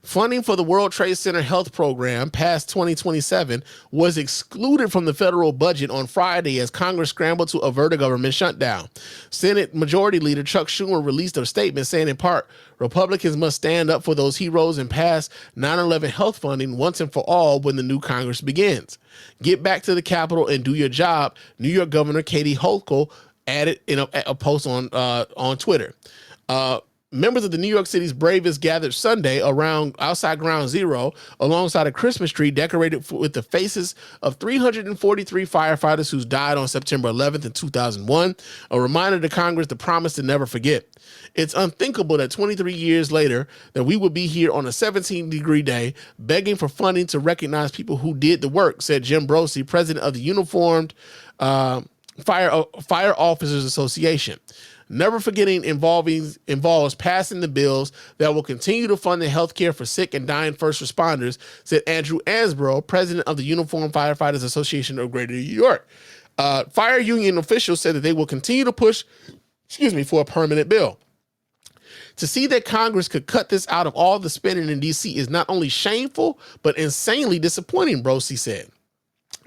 Funding for the World Trade Center Health Program past 2027 was excluded from the federal budget on Friday as Congress scrambled to avert a government shutdown. Senate Majority Leader Chuck Schumer released a statement saying, in part, Republicans must stand up for those heroes and pass 9/11 health funding once and for all when the new Congress begins. Get back to the Capitol and do your job, New York Governor Katie Hochul added in a post on Twitter. Members of the New York City's bravest gathered Sunday around outside Ground Zero alongside a Christmas tree decorated with the faces of 343 firefighters who died on September 11th in 2001, a reminder to Congress to promise to never forget. It's unthinkable that 23 years later that we would be here on a 17-degree day begging for funding to recognize people who did the work, said Jim Brosi, president of the Uniformed Fire Officers Association. Never forgetting involves passing the bills that will continue to fund the health care for sick and dying first responders, said Andrew Ansborough, president of the Uniformed Firefighters Association of Greater New York. Fire union officials said that they will continue to push, for a permanent bill. To see that Congress could cut this out of all the spending in D.C. is not only shameful, but insanely disappointing, Brosi said.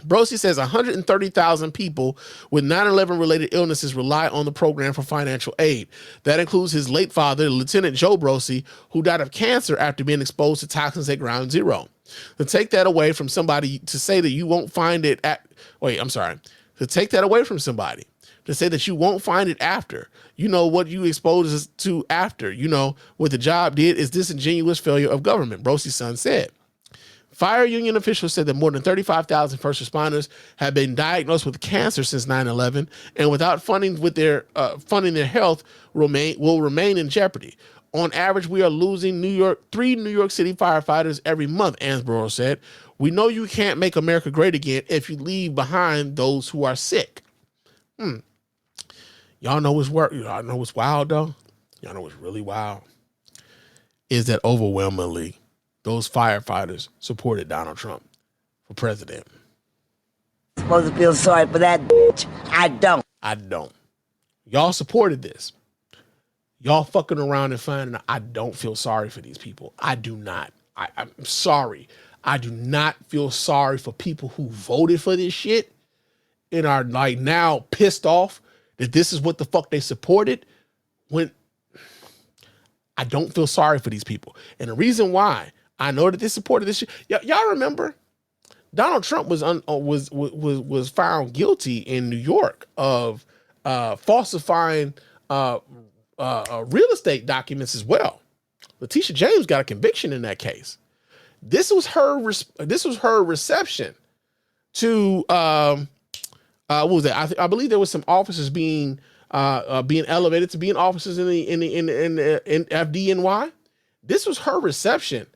Brosi says 130,000 people with 9/11 related illnesses rely on the program for financial aid. That includes his late father, Lieutenant Joe Brosi, who died of cancer after being exposed to toxins at Ground Zero. To take that away from somebody, to say that you won't find it to take that away from somebody, to say that you won't find it after, you know, what you exposed us to after, you know, what the job did is disingenuous failure of government, Brosi's son said. Fire union officials said that more than 35,000 first responders have been diagnosed with cancer since 9/11, and without funding their health will remain in jeopardy. On average, we are losing 3 New York City firefighters every month, Ansborough said. We know you can't make America great again if you leave behind those who are sick. Y'all know what's Y'all know what's wild, though? Y'all know what's really wild? Is that overwhelmingly those firefighters supported Donald Trump for president. Supposed to feel sorry for that bitch. I don't. Y'all supported this. Y'all fucking around and finding out. I don't feel sorry for these people. I do not. I'm sorry. I do not feel sorry for people who voted for this shit and are like now pissed off that this is what the fuck they supported. When I don't feel sorry for these people. And the reason why I know that they supported this shit. Y'all remember Donald Trump was found guilty in New York of falsifying real estate documents as well. Letitia James got a conviction in that case. This was her reception to what was that? I believe there was some officers being elevated to being officers in FDNY. This was her reception.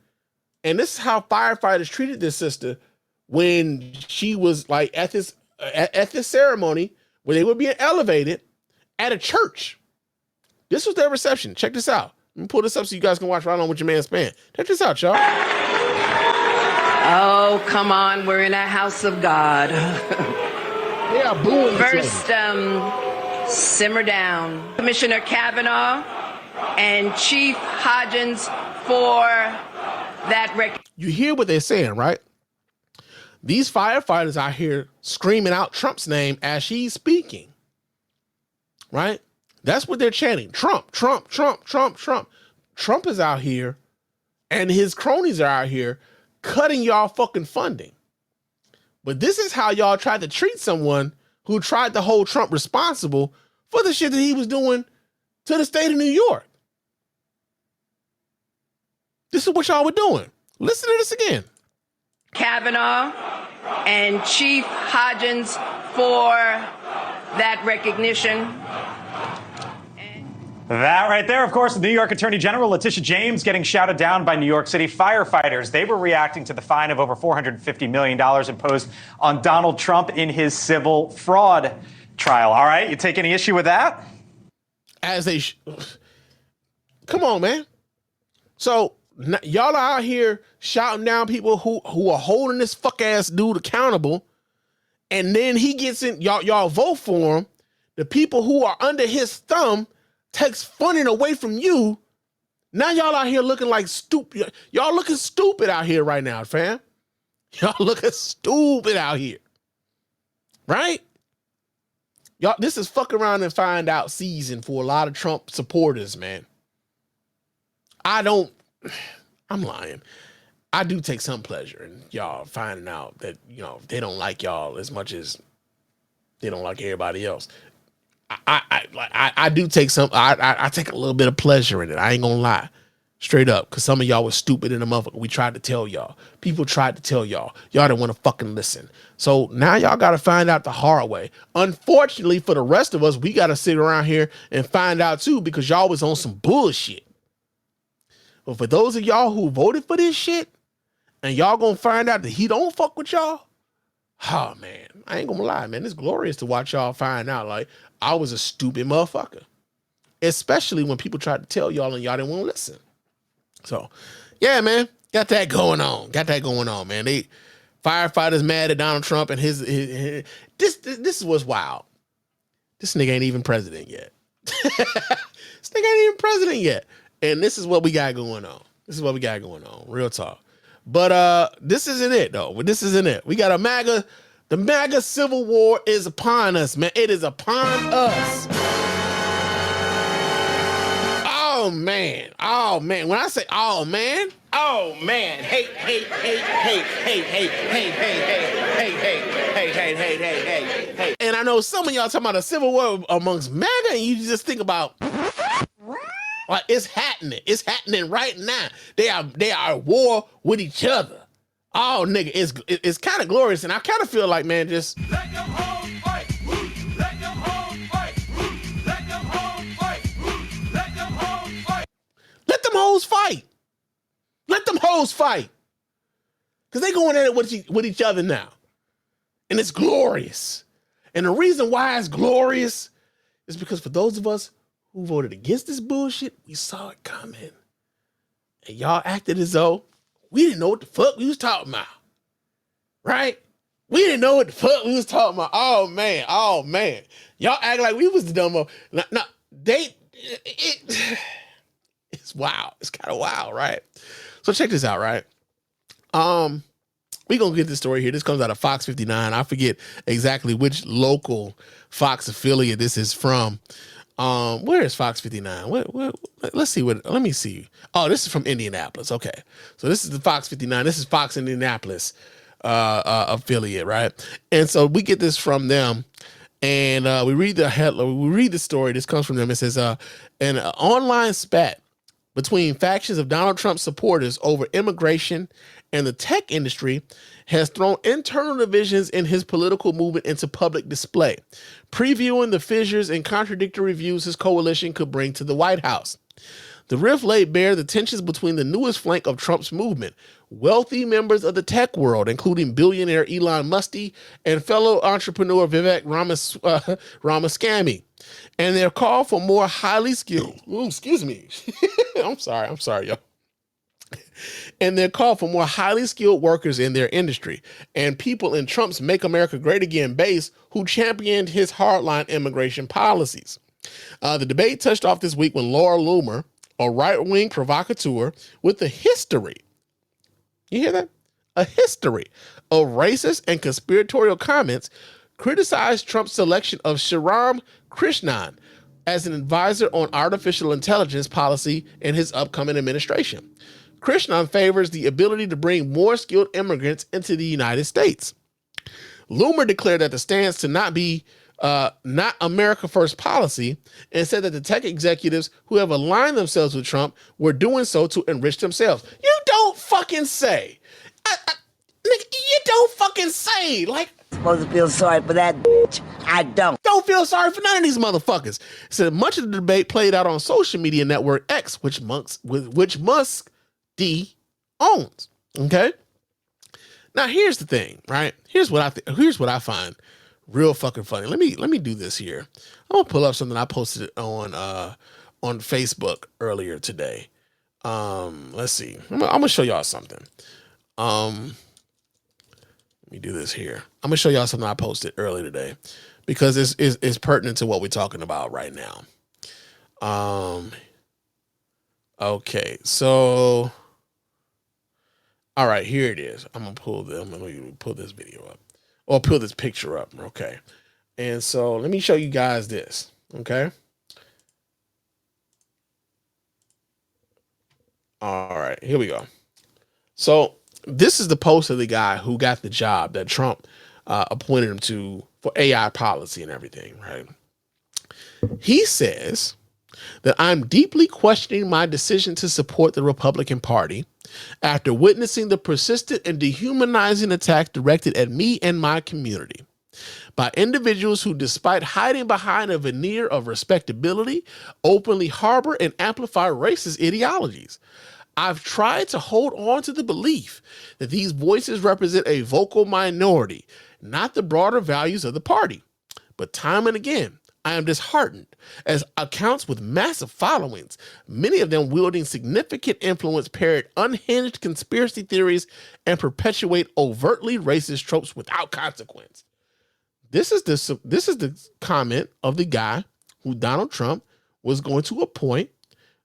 And this is how firefighters treated this sister when she was like at this ceremony where they were being elevated at a church. This was their reception. Check this out. Let me pull this up so you guys can watch right on with your man Spann. Check this out, y'all. Oh, come on. We're in a house of God. Yeah, booing. First, simmer down. Commissioner Kavanaugh and Chief Hodgins for that you hear what they're saying, right? These firefighters out here screaming out Trump's name as she's speaking, right? That's what they're chanting. Trump, Trump, Trump, Trump, Trump. Trump is out here and his cronies are out here cutting y'all fucking funding. But this is how y'all tried to treat someone who tried to hold Trump responsible for the shit that he was doing to the state of New York. This is what y'all were doing. Listen to this again. Kavanaugh and Chief Hodgins for that recognition. That right there, of course, the New York Attorney General Letitia James getting shouted down by New York City firefighters. They were reacting to the fine of over $450 million imposed on Donald Trump in his civil fraud trial. All right, you take any issue with that? Come on, man. So y'all are out here shouting down people who are holding this fuck ass dude accountable, and then he gets in. Y'all vote for him. The people who are under his thumb takes funding away from you. Now y'all out here looking like stupid. Y'all looking stupid out here right now, fam. Y'all looking stupid out here, right? Y'all, this is fuck around and find out season for a lot of Trump supporters, man. I'm lying. I do take some pleasure in y'all finding out that, you know, they don't like y'all as much as they don't like everybody else. I do take I take a little bit of pleasure in it. I ain't gonna lie. Straight up. Because some of y'all was stupid in the motherfucker. We tried to tell y'all. People tried to tell y'all. Y'all didn't want to fucking listen. So now y'all got to find out the hard way. Unfortunately for the rest of us, we got to sit around here and find out too, because y'all was on some bullshit. But for those of y'all who voted for this shit, and y'all gonna find out that he don't fuck with y'all, oh man, I ain't gonna lie, man. It's glorious to watch y'all find out like I was a stupid motherfucker. Especially when people tried to tell y'all and y'all didn't want to listen. So, yeah, man, got that going on. Man. They firefighters mad at Donald Trump and his this is what's wild. This nigga ain't even president yet. And this is what we got going on. Real talk. But this isn't it, though. This isn't it. We got a MAGA. The MAGA civil war is upon us, man. It is upon us. Oh, man. When I say, oh, man. Hey. And I know some of y'all talking about a civil war amongst MAGA, and you just think about, like, it's happening. It's happening right now. They are at war with each other. Oh, nigga, it's kind of glorious, and I kind of feel like, man, just let them hoes fight. Let them hoes fight. Let them hoes fight. Let them hoes fight. Let them hoes fight. Let them hoes fight. Because they going at it with each other now. And it's glorious. And the reason why it's glorious is because for those of us who voted against this bullshit, we saw it coming. And y'all acted as though we didn't know what the fuck we was talking about. Right? We didn't know what the fuck we was talking about. Oh, man. Y'all act like we was the dumb. No, it's wild. It's kind of wild, right? So check this out, right? We gonna get this story here. This comes out of Fox 59. I forget exactly which local Fox affiliate this is from. Where is Fox 59? Let's see let me see. Oh, this is from Indianapolis. Okay. So this is the Fox 59. This is Fox Indianapolis affiliate, right? And so we get this from them, and we read the headline. We read the story. This comes from them. It says, an online spat between factions of Donald Trump supporters over immigration and the tech industry has thrown internal divisions in his political movement into public display, previewing the fissures and contradictory views his coalition could bring to the White House. The rift laid bare the tensions between the newest flank of Trump's movement, wealthy members of the tech world, including billionaire Elon Musk and fellow entrepreneur Vivek Ramaswamy, and their call for more highly skilled, I'm sorry, y'all. And their call for more highly skilled workers in their industry and people in Trump's Make America Great Again base who championed his hardline immigration policies. The debate touched off this week when Laura Loomer, a right-wing provocateur with a history, you hear that? A history of racist and conspiratorial comments, criticized Trump's selection of Shriram Krishnan as an advisor on artificial intelligence policy in his upcoming administration. Krishnan favors the ability to bring more skilled immigrants into the United States. Loomer declared that the stance to not be not America First policy and said that the tech executives who have aligned themselves with Trump were doing so to enrich themselves. You don't fucking say. Nigga, you don't fucking say. Like, supposed to feel sorry for that bitch. I don't. Don't feel sorry for none of these motherfuckers. Said much of the debate played out on social media network X, which Musk D owns. Okay. Now here's the thing, right? Here's what I find real fucking funny. Let me do this here. I'm gonna pull up something I posted on Facebook earlier today. Let's see. I'm gonna show y'all something. Let me do this here. I'm gonna show y'all something I posted earlier today because it's pertinent to what we're talking about right now. Okay, so all right, here it is. I'm gonna pull this video up, or pull this picture up. Okay, and so let me show you guys this. Okay. All right, here we go. So this is the post of the guy who got the job that Trump appointed him to for AI policy and everything, right? He says that I'm deeply questioning my decision to support the Republican Party after witnessing the persistent and dehumanizing attacks directed at me and my community by individuals who, despite hiding behind a veneer of respectability, openly harbor and amplify racist ideologies. I've tried to hold on to the belief that these voices represent a vocal minority, not the broader values of the party. But time and again, I am disheartened as accounts with massive followings, many of them wielding significant influence, parrot unhinged conspiracy theories and perpetuate overtly racist tropes without consequence. This is the comment of the guy who Donald Trump was going to appoint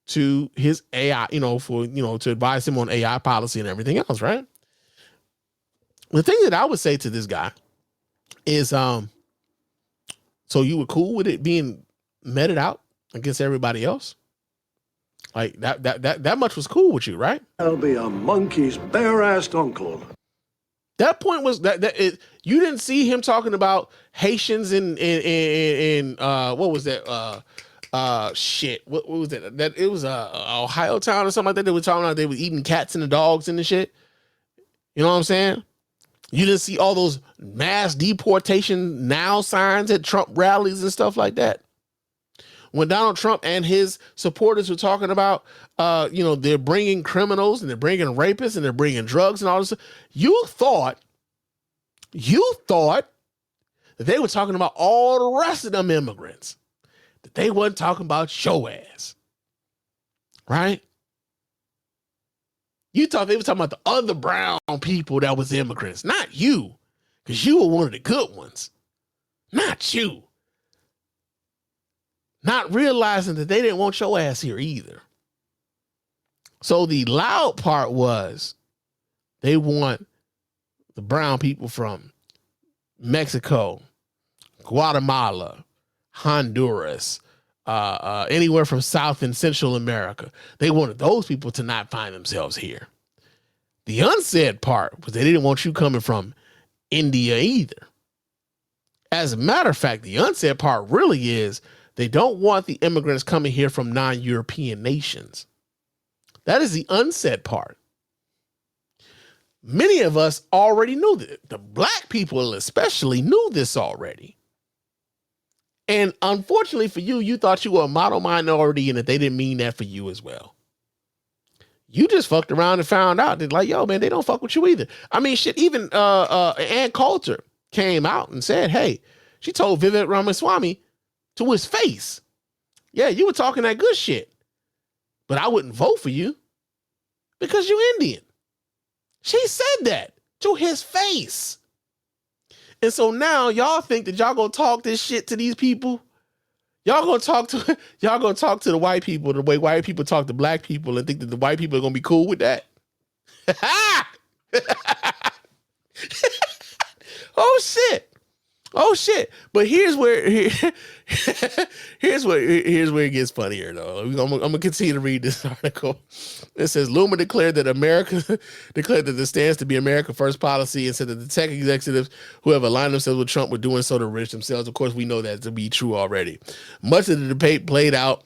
to his AI, to advise him on AI policy and everything else, right? The thing that I would say to this guy is, so you were cool with it being meted out against everybody else? Like that much was cool with you, right? I'll be a monkey's bare-assed uncle. That point was you didn't see him talking about Haitians in what was that? Shit. What was that? That it was Ohio town or something like that. They were talking about they were eating cats and the dogs and the shit. You know what I'm saying? You didn't see all those mass deportation now signs at Trump rallies and stuff like that. When Donald Trump and his supporters were talking about, they're bringing criminals and they're bringing rapists and they're bringing drugs and all this, you thought that they were talking about all the rest of them immigrants, that they wasn't talking about your ass, right? You thought they were talking about the other brown people that was immigrants, not you, because you were one of the good ones, not you. Not realizing that they didn't want your ass here either. So the loud part was they want the brown people from Mexico, Guatemala, Honduras, anywhere from South and Central America. They wanted those people to not find themselves here. The unsaid part was they didn't want you coming from India either. As a matter of fact, the unsaid part really is they don't want the immigrants coming here from non-European nations. That is the unsaid part. Many of us already knew that. The black people especially knew this already. And unfortunately for you, you thought you were a model minority and that they didn't mean that for you as well. You just fucked around and found out that, like, yo, man, they don't fuck with you either. I mean, shit, even Ann Coulter came out and said, hey, she told Vivek Ramaswamy to his face, yeah, you were talking that good shit, but I wouldn't vote for you because you're Indian. She said that to his face. And so now y'all think that y'all gonna talk this shit to these people? Y'all gonna talk to the white people the way white people talk to black people and think that the white people are gonna be cool with that? Oh shit. But here's where it gets funnier though. I'm gonna continue to read this article. It says Loomer declared that it stands to be America First policy and said that the tech executives who have aligned themselves with Trump were doing so to enrich themselves. Of course, we know that to be true already. Much of the debate played out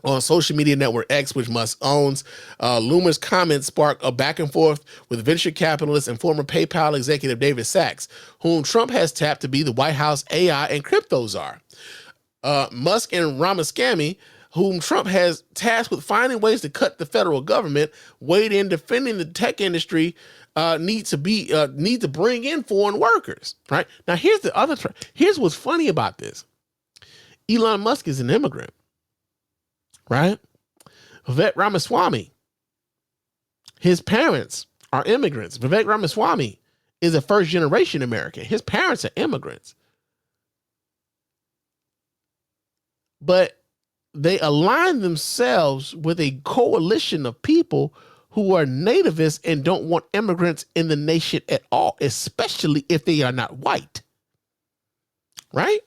on social media network X, which Musk owns. Loomer's comments sparked a back and forth with venture capitalist and former PayPal executive David Sacks, whom Trump has tapped to be the White House AI and crypto czar. Musk and Ramaswamy, whom Trump has tasked with finding ways to cut the federal government, weighed in defending the tech industry need to bring in foreign workers. Right now, here's what's funny about this. Elon Musk is an immigrant. Right? Vivek Ramaswamy, his parents are immigrants. Vivek Ramaswamy is a first generation American. His parents are immigrants. But they align themselves with a coalition of people who are nativists and don't want immigrants in the nation at all, especially if they are not white. Right?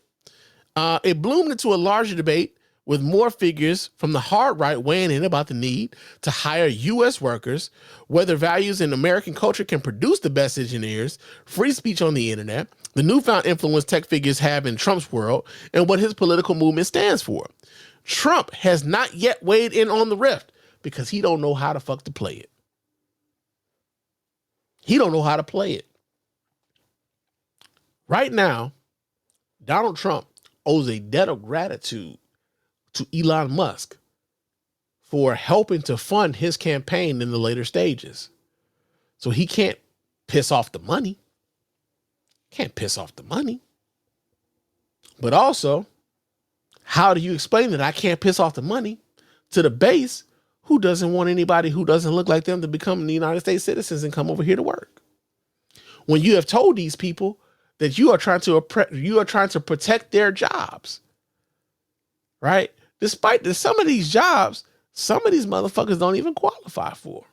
It bloomed into a larger debate with more figures from the hard right weighing in about the need to hire U.S. workers, whether values in American culture can produce the best engineers, free speech on the internet, the newfound influence tech figures have in Trump's world, and what his political movement stands for. Trump has not yet weighed in on the rift because he don't know how the fuck to play it. He don't know how to play it. Right now, Donald Trump owes a debt of gratitude to Elon Musk for helping to fund his campaign in the later stages. So he can't piss off the money. But also, how do you explain that I can't piss off the money to the base who doesn't want anybody who doesn't look like them to become the United States citizens and come over here to work? When you have told these people that you are trying to protect their jobs, right? Despite that some of these jobs some of these motherfuckers don't even qualify for.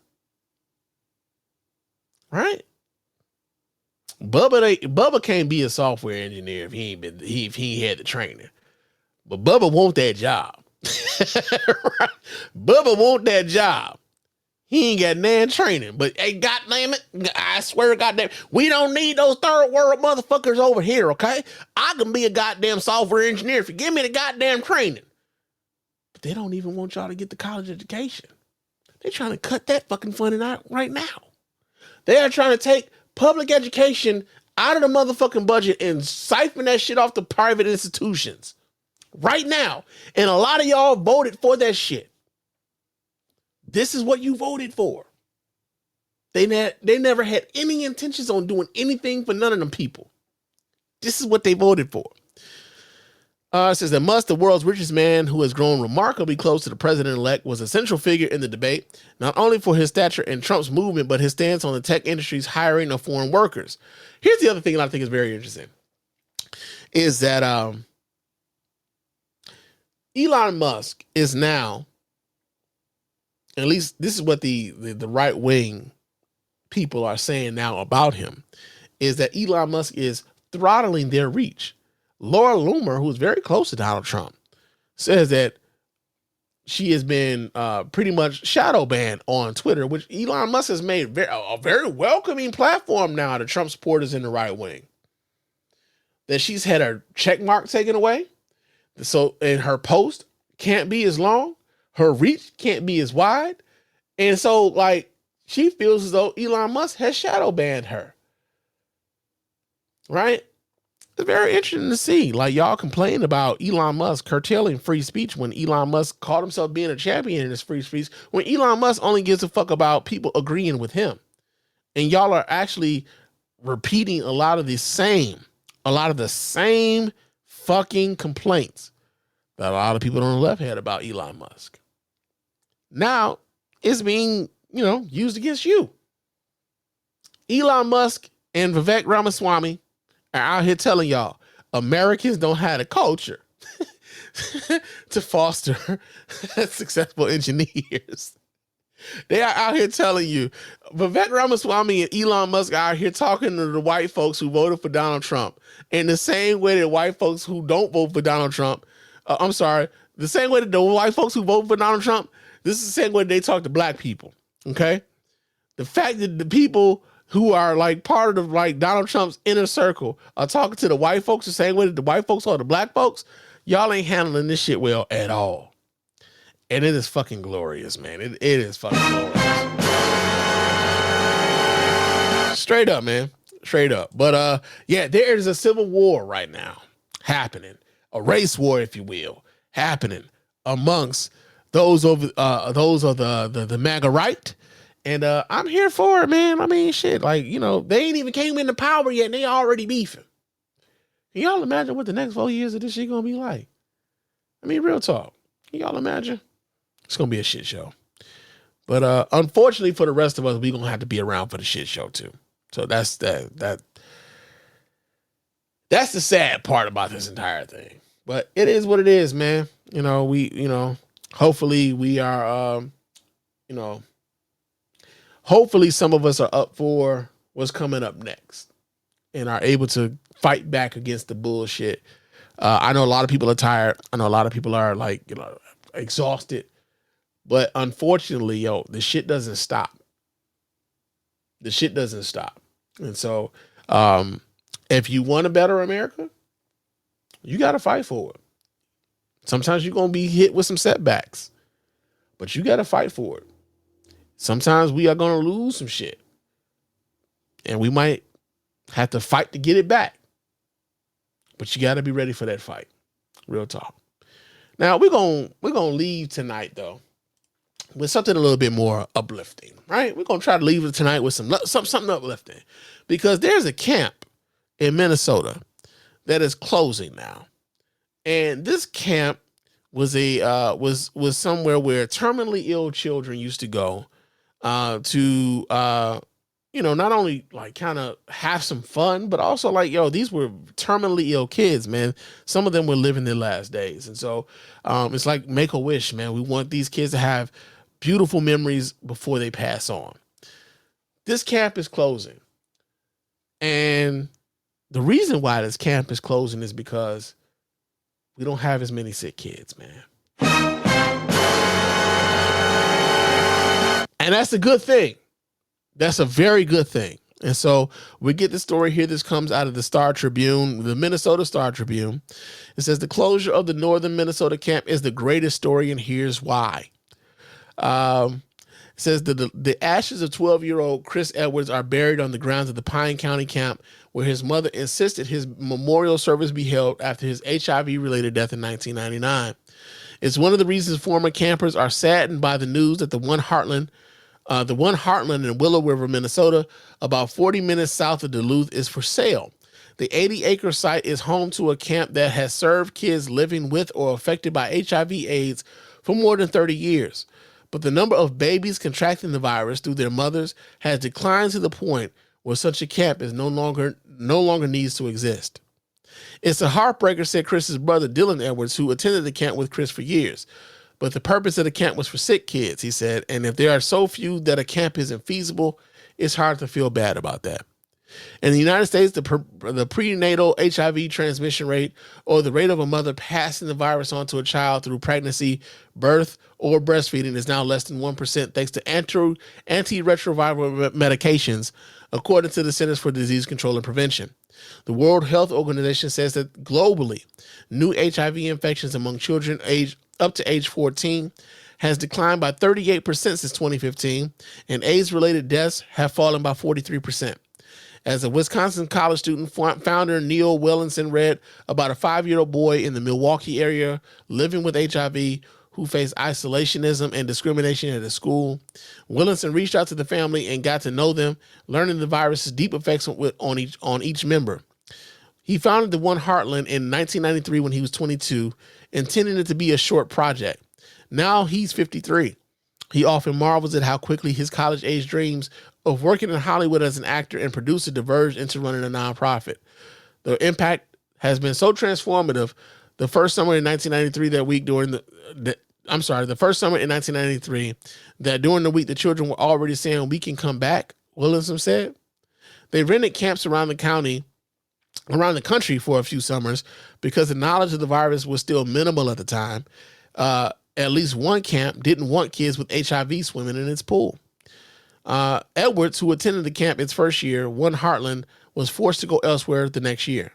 Right? Bubba can't be a software engineer if he ain't had the training. But Bubba want that job. Right? Bubba want that job. He ain't got nan training. But hey, goddamn it, I swear, goddamn, we don't need those third world motherfuckers over here, okay? I can be a goddamn software engineer if you give me the goddamn training. But they don't even want y'all to get the college education. They're trying to cut that fucking funding out right now. They are trying to take public education out of the motherfucking budget and siphon that shit off the private institutions right now. And a lot of y'all voted for that shit. This is what you voted for. They never had any intentions on doing anything for none of them people. This is what they voted for. It says that Musk, the world's richest man who has grown remarkably close to the president-elect, was a central figure in the debate, not only for his stature in Trump's movement, but his stance on the tech industry's hiring of foreign workers. Here's the other thing that I think is very interesting, is that Elon Musk is now, at least this is what the right-wing people are saying now about him, is that Elon Musk is throttling their reach. Laura Loomer, who is very close to Donald Trump, says that she has been pretty much shadow banned on Twitter, which Elon Musk has made a very welcoming platform now to Trump supporters in the right wing. That she's had her check mark taken away. So, and her post can't be as long. Her reach can't be as wide. And so, like, she feels as though Elon Musk has shadow banned her. Right? It's very interesting to see. Like, y'all complain about Elon Musk curtailing free speech when Elon Musk called himself being a champion in his free speech, when Elon Musk only gives a fuck about people agreeing with him. And y'all are actually repeating a lot of the same fucking complaints that a lot of people on the left had about Elon Musk. Now it's being, used against you. Elon Musk and Vivek Ramaswamy are out here telling y'all Americans don't have a culture to foster successful engineers. They are out here telling you, Vivek Ramaswamy and Elon Musk are out here talking to the white folks who voted for Donald Trump in the same way that white folks who don't vote for Donald Trump, the same way that the white folks who vote for Donald Trump, this is the same way they talk to black people, okay? The fact that the people who are like part of like Donald Trump's inner circle are talking to the white folks the same way that the white folks are the black folks, y'all ain't handling this shit well at all. And it is fucking glorious, man. It is fucking glorious. Straight up, man. Straight up. But yeah, there is a civil war right now happening. A race war, if you will, happening amongst those of the MAGA right. And I'm here for it, man. I mean, shit, like, they ain't even came into power yet and they already beefing. Can y'all imagine what the next 4 years of this shit gonna be like? I mean, real talk. Can y'all imagine? It's gonna be a shit show. But unfortunately for the rest of us, we're gonna have to be around for the shit show too. So that's the sad part about this entire thing. But it is what it is, man. Hopefully we are hopefully some of us are up for what's coming up next and are able to fight back against the bullshit. I know a lot of people are tired. I know a lot of people are exhausted. But unfortunately, the shit doesn't stop. The shit doesn't stop. And so if you want a better America, you got to fight for it. Sometimes you're going to be hit with some setbacks, but you got to fight for it. Sometimes we are going to lose some shit and we might have to fight to get it back, but you got to be ready for that fight. Real talk. Now we're going to leave tonight though with something a little bit more uplifting, right? We're going to try to leave it tonight with something uplifting, because there's a camp in Minnesota that is closing now. And this camp was was somewhere where terminally ill children used to go to not only like kind of have some fun, but also like, these were terminally ill kids, man. Some of them were living their last days. And so it's like make a wish, man. We want these kids to have beautiful memories before they pass on. This camp is closing. And the reason why this camp is closing is because we don't have as many sick kids, man. And that's a good thing. That's a very good thing. And so we get the story here. This comes out of the Star Tribune, the Minnesota Star Tribune. It says the closure of the northern Minnesota camp is the greatest story, and here's why. It says the ashes of 12-year-old Chris Edwards are buried on the grounds of the Pine County camp, where his mother insisted his memorial service be held after his HIV-related death in 1999. It's one of the reasons former campers are saddened by the news that the one Heartland in Willow River, Minnesota, about 40 minutes south of Duluth, is for sale. The 80-acre site is home to a camp that has served kids living with or affected by HIV/AIDS for more than 30 years. But the number of babies contracting the virus through their mothers has declined to the point where such a camp is no longer needs to exist. It's a heartbreaker, said Chris's brother Dylan Edwards, who attended the camp with Chris for years. But the purpose of the camp was for sick kids, he said, and if there are so few that a camp isn't feasible, it's hard to feel bad about that. In the United States, the prenatal HIV transmission rate, or the rate of a mother passing the virus on to a child through pregnancy, birth, or breastfeeding, is now less than 1% thanks to antiretroviral medications, according to the Centers for Disease Control and Prevention. The World Health Organization says that globally, new HIV infections among children aged up to age 14 has declined by 38% since 2015, and AIDS-related deaths have fallen by 43%. As a Wisconsin college student, founder Neil Wellinson read about a 5-year-old boy in the Milwaukee area living with HIV who faced isolationism and discrimination at his school. Wellinson reached out to the family and got to know them, learning the virus's deep effects on each member. He founded the One Heartland in 1993 when he was 22, intending it to be a short project. Now he's 53. He often marvels at how quickly his college-age dreams of working in Hollywood as an actor and producer diverged into running a nonprofit. The impact has been so transformative. The first summer in 1993 that during the week the children were already saying, "We can come back," Williamson said. They rented camps around the country for a few summers because the knowledge of the virus was still minimal at the time. At least one camp didn't want kids with HIV swimming in its pool. Edwards, who attended the camp its first year, One Heartland, was forced to go elsewhere the next year.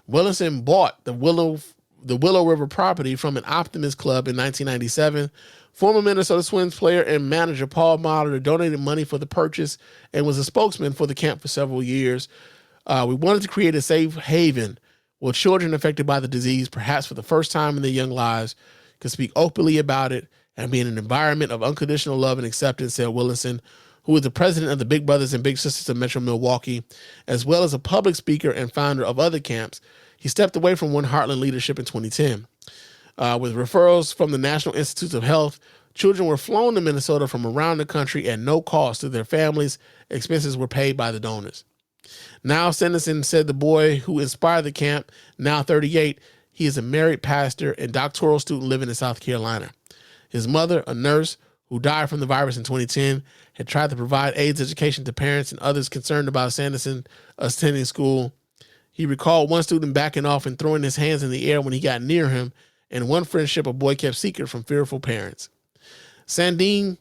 Willinson bought the Willow River property from an Optimist club in 1997. Former Minnesota Twins player and manager Paul Molitor donated money for the purchase and was a spokesman for the camp for several years. We wanted to create a safe haven where children affected by the disease, perhaps for the first time in their young lives, could speak openly about it and be in an environment of unconditional love and acceptance, said Willinson, who is the president of the Big Brothers and Big Sisters of Metro Milwaukee, as well as a public speaker and founder of other camps. He stepped away from One Heartland leadership in 2010. With referrals from the National Institutes of Health, children were flown to Minnesota from around the country at no cost to their families. Expenses were paid by the donors. Now, Sanderson said the boy who inspired the camp, now 38, he is a married pastor and doctoral student living in South Carolina. His mother, a nurse who died from the virus in 2010, had tried to provide AIDS education to parents and others concerned about Sanderson attending school. He recalled one student backing off and throwing his hands in the air when he got near him, and one friendship a boy kept secret from fearful parents. Sandine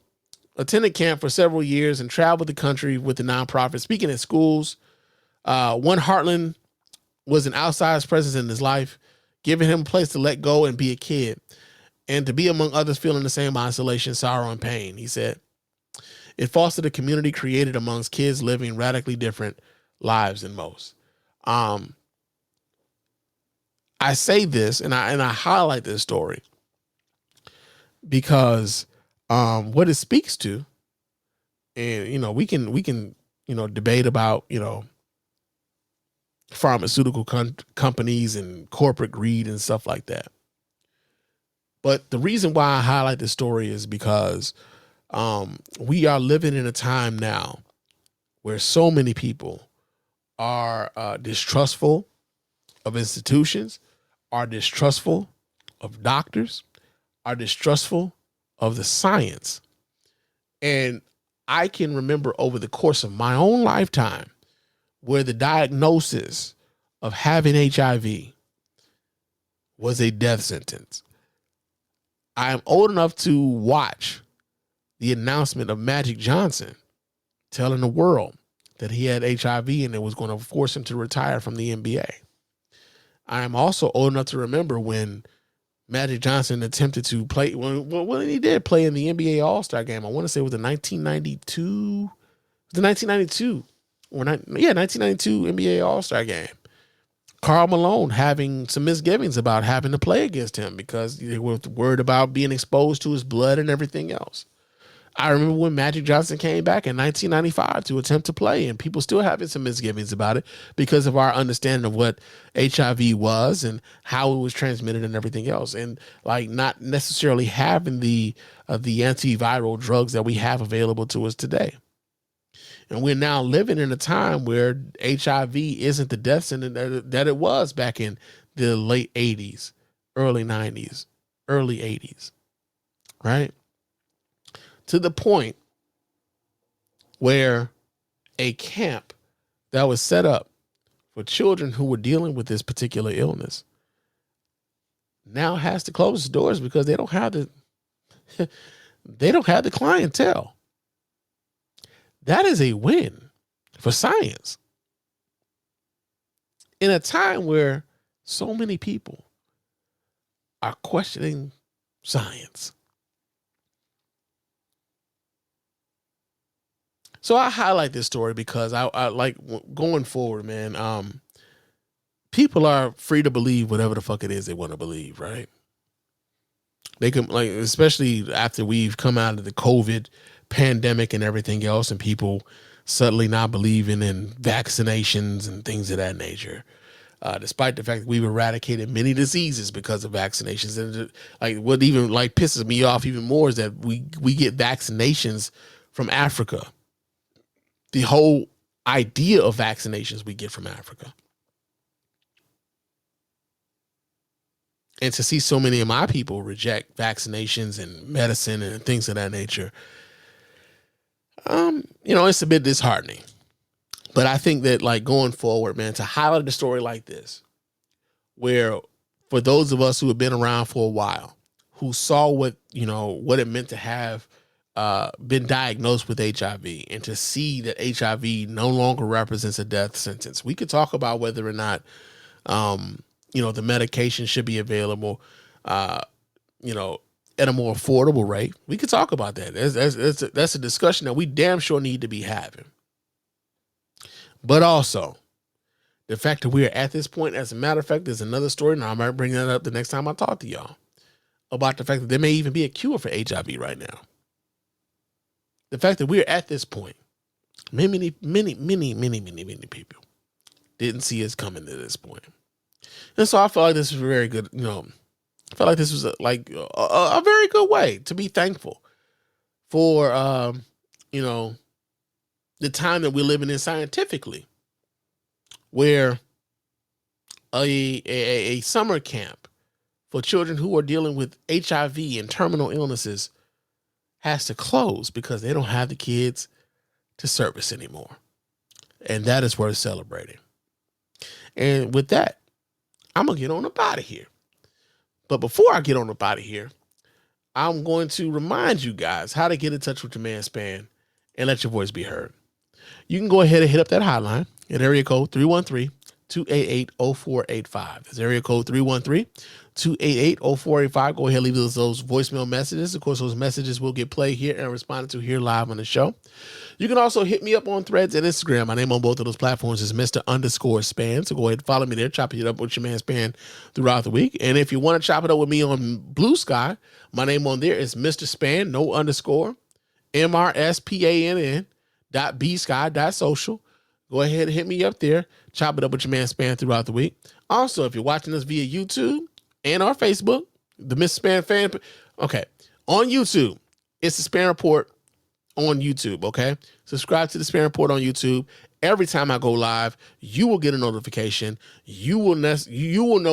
attended camp for several years and traveled the country with the nonprofit, speaking at schools. One Heartland was an outsized presence in his life, giving him a place to let go and be a kid, and to be among others feeling the same isolation, sorrow, and pain, he said. It fostered a community created amongst kids living radically different lives than most. I say this and I highlight this story because what it speaks to, and we can debate about pharmaceutical companies and corporate greed and stuff like that. But the reason why I highlight this story is because we are living in a time now where so many people are distrustful of institutions, are distrustful of doctors, are distrustful of the science. And I can remember over the course of my own lifetime where the diagnosis of having HIV was a death sentence. I am old enough to watch the announcement of Magic Johnson telling the world that he had HIV and it was going to force him to retire from the NBA. I am also old enough to remember when Magic Johnson attempted to play, when he did play in the NBA All-Star game. I want to say it was the 1992, the 1992 or 1992 NBA All-Star game. Karl Malone having some misgivings about having to play against him because they were worried about being exposed to his blood and everything else. I remember when Magic Johnson came back in 1995 to attempt to play, and people still having some misgivings about it because of our understanding of what HIV was and how it was transmitted and everything else, and like not necessarily having the antiviral drugs that we have available to us today. And we're now living in a time where HIV isn't the death sentence that it was back in the late 80s, early 90s, early 80s, right? To the point where a camp that was set up for children who were dealing with this particular illness now has to close its doors because they don't have the clientele. That is a win for science. In a time where so many people are questioning science. So I highlight this story because I like going forward, man. People are free to believe whatever the fuck it is they want to believe, right? They can, like, especially after we've come out of the COVID pandemic and everything else, and people suddenly not believing in vaccinations and things of that nature. Despite the fact that we've eradicated many diseases because of vaccinations, and like what even like pisses me off even more is that we get vaccinations from Africa. The whole idea of vaccinations we get from Africa. And to see so many of my people reject vaccinations and medicine and things of that nature, it's a bit disheartening. But I think that, like, going forward, man, to highlight a story like this, where for those of us who have been around for a while, who saw what it meant to have been diagnosed with HIV, and to see that HIV no longer represents a death sentence. We could talk about whether or not, the medication should be available, at a more affordable rate. We could talk about that. That's a discussion that we damn sure need to be having. But also, the fact that we are at this point, as a matter of fact, there's another story, and I might bring that up the next time I talk to y'all, about the fact that there may even be a cure for HIV right now. The fact that we're at this point, many people didn't see us coming to this point. And so I felt like this was very good, I felt like this was a very good way to be thankful for, the time that we're living in scientifically, where a summer camp for children who are dealing with HIV and terminal illnesses has to close because they don't have the kids to service anymore. And that is worth celebrating. And with that, I'm going to get on up out of here. But before I get on up out of here, I'm going to remind you guys how to get in touch with your man Spann and let your voice be heard. You can go ahead and hit up that hotline at area code 313-288-0485. That's area code 313-288-0485. Go ahead and leave those voicemail messages. Of course, those messages will get played here and responded to here live on the show. You can also hit me up on Threads and Instagram. My name on both of those platforms is Mr._Spann. So go ahead and follow me there. Chop it up with your man Spann throughout the week. And if you want to chop it up with me on Blue Sky, my name on there is Mr. Spann, no underscore, MRSPANN.bsky.social. Go ahead and hit me up there. Chop it up with your man Spann throughout the week. Also, if you're watching us via YouTube and our Facebook, the Mr. Spann fan. Okay. On YouTube, it's the Spann Report. on YouTube, okay? Subscribe to the Spann Report on YouTube. Every time I go live, you will get a notification. You will know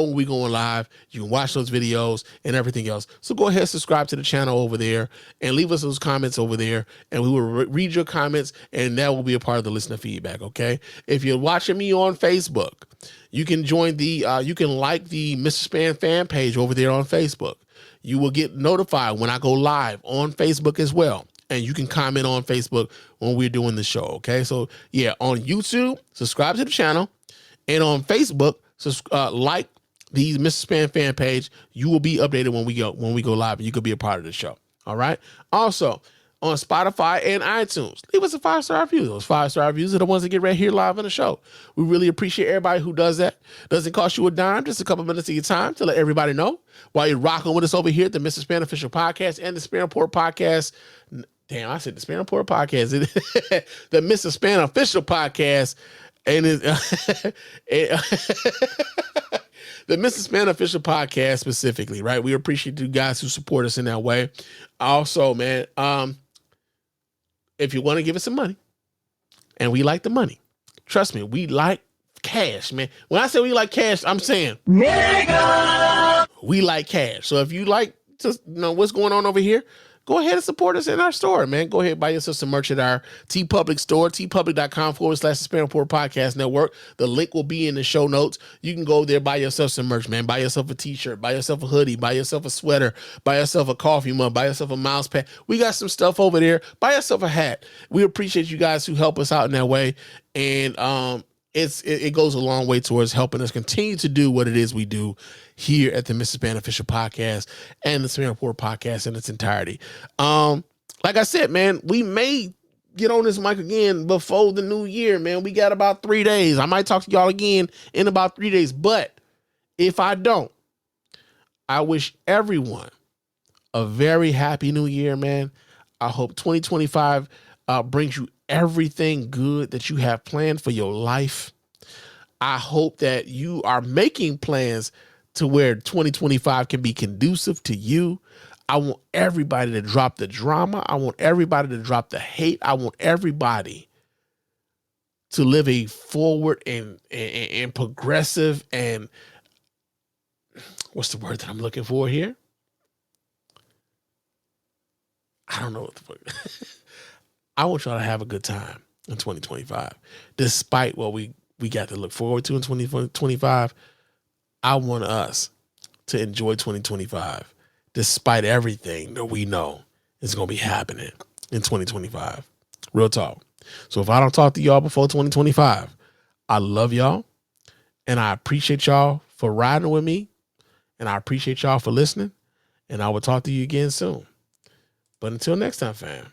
when we're going live. You can watch those videos and everything else. So go ahead, subscribe to the channel over there and leave us those comments over there, and we will read your comments, and that will be a part of the listener feedback, okay? If you're watching me on Facebook, you can join the, you can like the Mr. Spann fan page over there on Facebook. You will get notified when I go live on Facebook as well. And you can comment on Facebook when we're doing the show, okay? So, yeah, on YouTube, subscribe to the channel. And on Facebook, like the Mr. Spann fan page. You will be updated when we go live, and you could be a part of the show, all right? Also, on Spotify and iTunes, leave us a 5-star review. Those 5-star reviews are the ones that get right here live on the show. We really appreciate everybody who does that. Doesn't cost you a dime, just a couple minutes of your time to let everybody know while you're rocking with us over here at the Mr. Spann Official Podcast and the Spann Report Podcast. Damn, I said the Spann Report Podcast. The Mr. Spann Official Podcast. And the Mr. Spann Official Podcast specifically, right? We appreciate you guys who support us in that way. Also, man, if you want to give us some money, and we like the money, trust me, we like cash, man. When I say we like cash, I'm saying mega. We like cash. So if you like to know what's going on over here, go ahead and support us in our store, man. Go ahead and buy yourself some merch at our TeePublic store, tpublic.com/Spann Report Podcast Network. The link will be in the show notes. You can go there, buy yourself some merch, man. Buy yourself a t-shirt, buy yourself a hoodie, buy yourself a sweater, buy yourself a coffee mug, buy yourself a mouse pad. We got some stuff over there. Buy yourself a hat. We appreciate you guys who help us out in that way. And it goes a long way towards helping us continue to do what it is we do here at the Mr. Spann Official Podcast and the Spann Report Podcast in its entirety. Like I said, man, we may get on this mic again before the new year, man. We got about 3 days. I might talk to y'all again in about 3 days, but if I don't, I wish everyone a very happy new year, man. I hope 2025 brings you everything good that you have planned for your life. I hope that you are making plans to where 2025 can be conducive to you. I want everybody to drop the drama. I want everybody to drop the hate. I want everybody to live a forward and progressive and what's the word that I'm looking for here? I don't know what the fuck. I want y'all to have a good time in 2025. Despite what we got to look forward to in 2025, I want us to enjoy 2025 despite everything that we know is going to be happening in 2025. Real talk. So if I don't talk to y'all before 2025, I love y'all, and I appreciate y'all for riding with me, and I appreciate y'all for listening, and I will talk to you again soon. But until next time, fam.